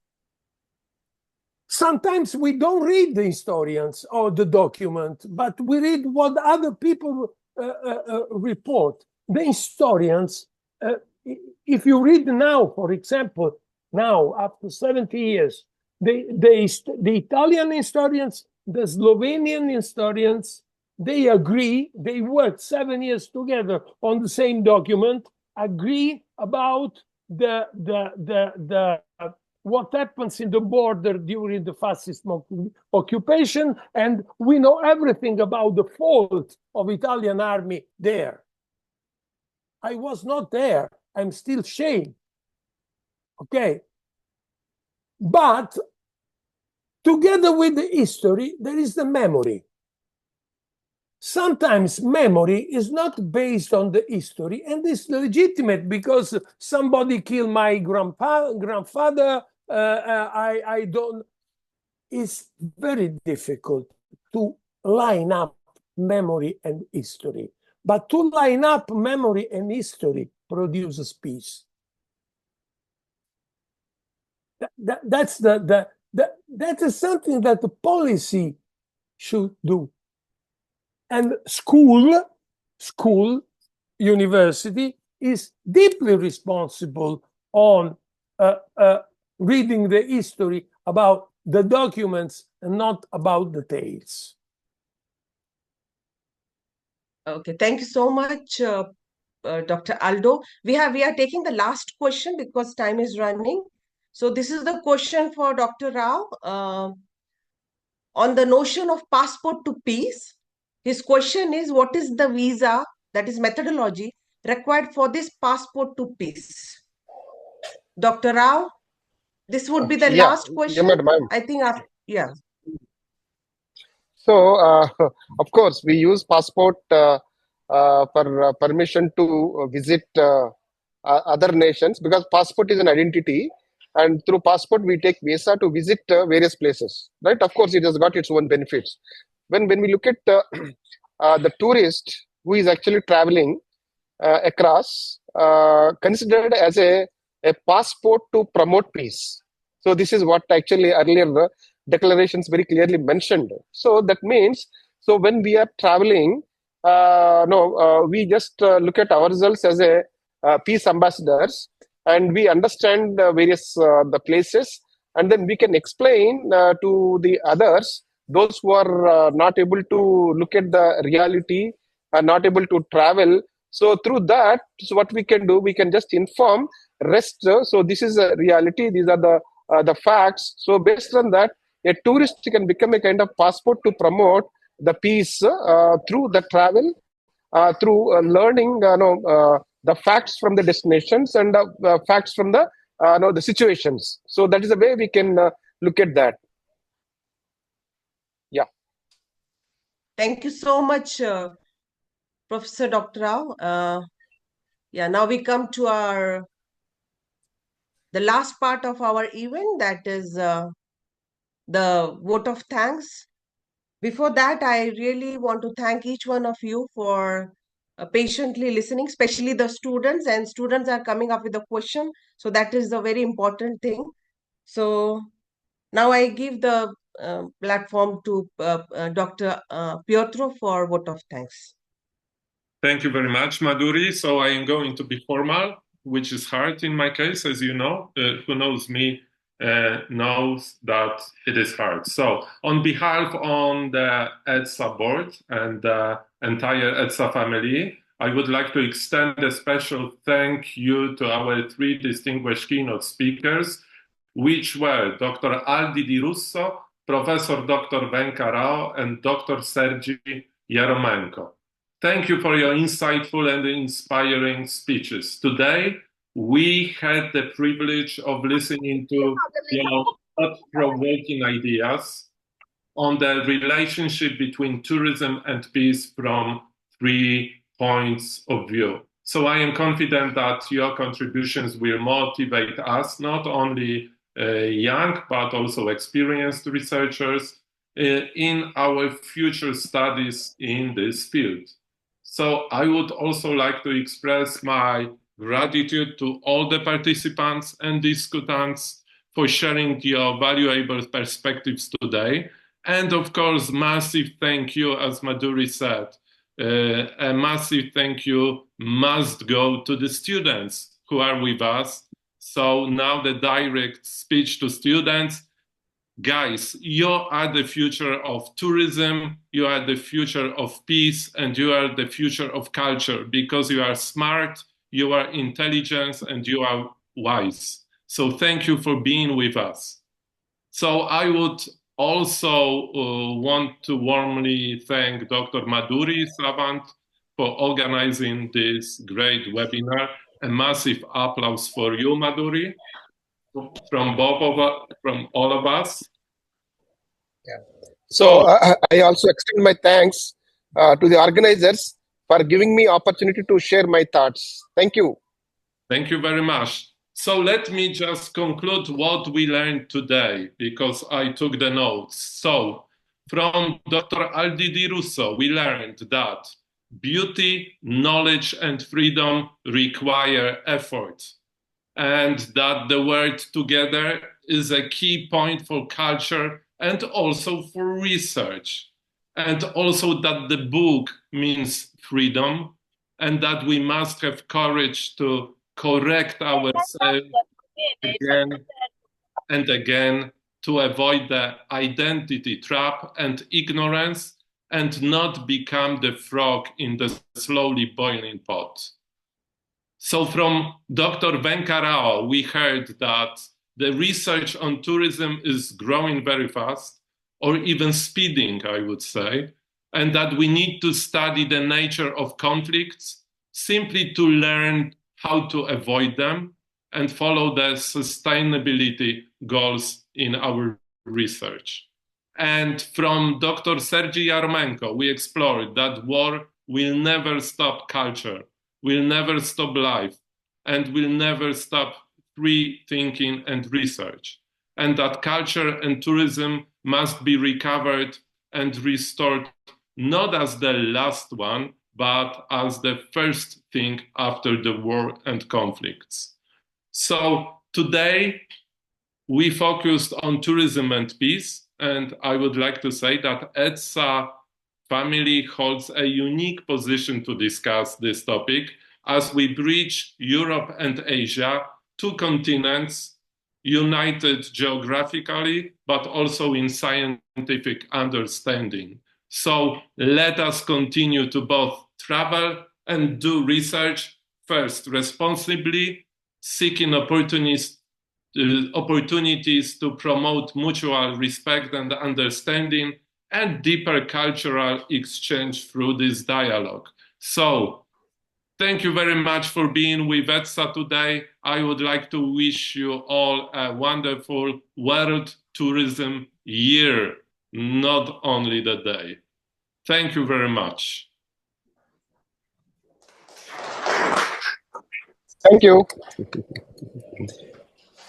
Speaker 3: Sometimes we don't read the historians or the document, but we read what other people report. The historians, if you read now, for example, now after 70 years, the Italian historians, the Slovenian historians, they agree, they worked 7 years together on the same document, agree about what happens in the border during the fascist occupation, and we know everything about the fault of Italian army there. I was not there. I'm still shamed. Okay. But together with the history, there is the memory. Sometimes memory is not based on the history, and it's legitimate because somebody killed my grandfather. I don't. It's very difficult to line up memory and history, but to line up memory and history produces peace. That is something that the policy should do. And school, university is deeply responsible on reading the history about the documents and not about the tales.
Speaker 2: Okay, thank you so much, Dr. Aldo. We are taking the last question because time is running. So this is the question for Dr. Rao on the notion of passport to peace. His question is, what is the visa, that is methodology, required for this passport to peace? Dr. Rao, this would be the last question. I think, yeah.
Speaker 4: So, of course, we use passport for permission to visit other nations, because passport is an identity, and through passport we take visa to visit various places, right? Of course, it has got its own benefits. When we look at the tourist who is actually traveling across, considered as a passport to promote peace. So this is what actually earlier the declarations very clearly mentioned. So that means, so when we are traveling, we just look at ourselves as a peace ambassadors, and we understand various the places, and then we can explain to the others, those who are not able to look at the reality, are not able to travel. So through that, so what we can do, we can just inform rest. So this is a reality. These are the facts. So based on that, a tourist can become a kind of passport to promote the peace through the travel, through learning the facts from the destinations and the facts from the situations. So that is the way we can look at that. Yeah.
Speaker 2: Thank you so much, Professor Dr. Rao. Yeah, now we come to the last part of our event, that is the vote of thanks. Before that, I really want to thank each one of you for patiently listening, especially the students, and students are coming up with a question. So that is a very important thing. So now I give the platform to Dr. Pietro for vote of thanks.
Speaker 5: Thank you very much, Madhuri. So I am going to be formal, which is hard in my case, as you know. Who knows me knows that it is hard. So on behalf of the EATSA board and the entire EATSA family, I would like to extend a special thank you to our three distinguished keynote speakers, which were Dr. Aldi Di Russo, Professor Dr. Venkata Rao, and Dr. Sergii Iaromenko. Thank you for your insightful and inspiring speeches. Today, we had the privilege of listening to your thought-provoking ideas on the relationship between tourism and peace from 3 points of view. So I am confident that your contributions will motivate us, not only young, but also experienced researchers in our future studies in this field. So I would also like to express my gratitude to all the participants and discussants for sharing your valuable perspectives today. And of course, massive thank you, as Madhuri said, a massive thank you must go to the students who are with us. So now the direct speech to students. Guys, you are the future of tourism, you are the future of peace, and you are the future of culture because you are smart, you are intelligent, and you are wise. So thank you for being with us. So I would also want to warmly thank Dr. Madhuri Sawant for organizing this great webinar. A massive applause for you, Madhuri, from all of us.
Speaker 4: Yeah. So I also extend my thanks to the organizers for giving me opportunity to share my thoughts. Thank you.
Speaker 5: Thank you very much. So let me just conclude what we learned today, because I took the notes. So from Dr. Aldi Di Russo, we learned that beauty, knowledge, and freedom require effort, and that the word together is a key point for culture and also for research. And also that the book means freedom, and that we must have courage to correct ourselves again and again to avoid the identity trap and ignorance and not become the frog in the slowly boiling pot. So from Dr. Venkata Rao, we heard that the research on tourism is growing very fast, or even speeding, I would say, and that we need to study the nature of conflicts simply to learn how to avoid them and follow the sustainability goals in our research. And from Dr. Sergii Iaromenko, we explored that war will never stop culture, will never stop life, and will never stop free thinking and research. And that culture and tourism must be recovered and restored, not as the last one, but as the first thing after the war and conflicts. So today, we focused on tourism and peace, and I would like to say that EATSA family holds a unique position to discuss this topic as we bridge Europe and Asia, two continents united geographically, but also in scientific understanding. So let us continue to both travel and do research, first responsibly, seeking opportunities to promote mutual respect and understanding and deeper cultural exchange through this dialogue. So, thank you very much for being with EATSA today. I would like to wish you all a wonderful World Tourism Year, not only the day. Thank you very much.
Speaker 4: Thank you.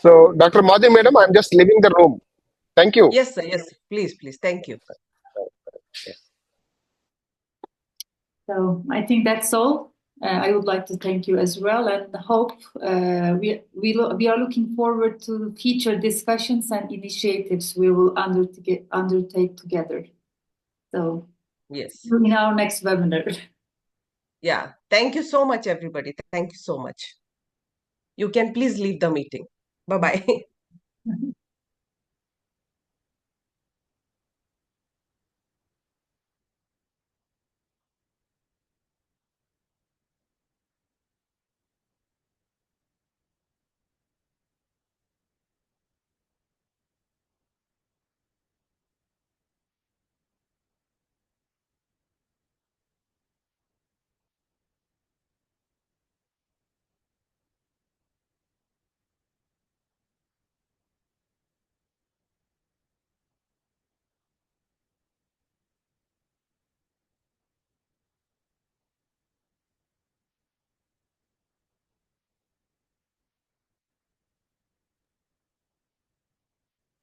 Speaker 4: So, Dr. Madhuri, madam, I'm just leaving the room. Thank you.
Speaker 2: Yes, sir. Yes, please. Thank you.
Speaker 1: So I think that's all. I would like to thank you as well, and hope we are looking forward to future discussions and initiatives we will undertake together. So
Speaker 2: Yes.
Speaker 1: in our next webinar.
Speaker 2: Yeah. Thank you so much, everybody. Thank you so much. You can please leave the meeting. Bye-bye.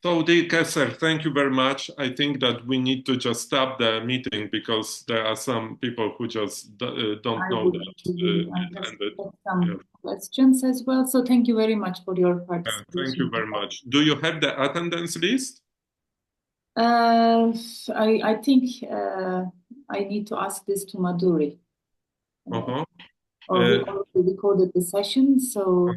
Speaker 5: So, dear Kessler, thank you very much. I think that we need to just stop the meeting because there are some people who just don't know that it ended.
Speaker 1: Some questions as well. So thank you very much for your participation.
Speaker 5: Thank you very much. Do you have the attendance list?
Speaker 1: I think I need to ask this to Madhuri. We already recorded the session, so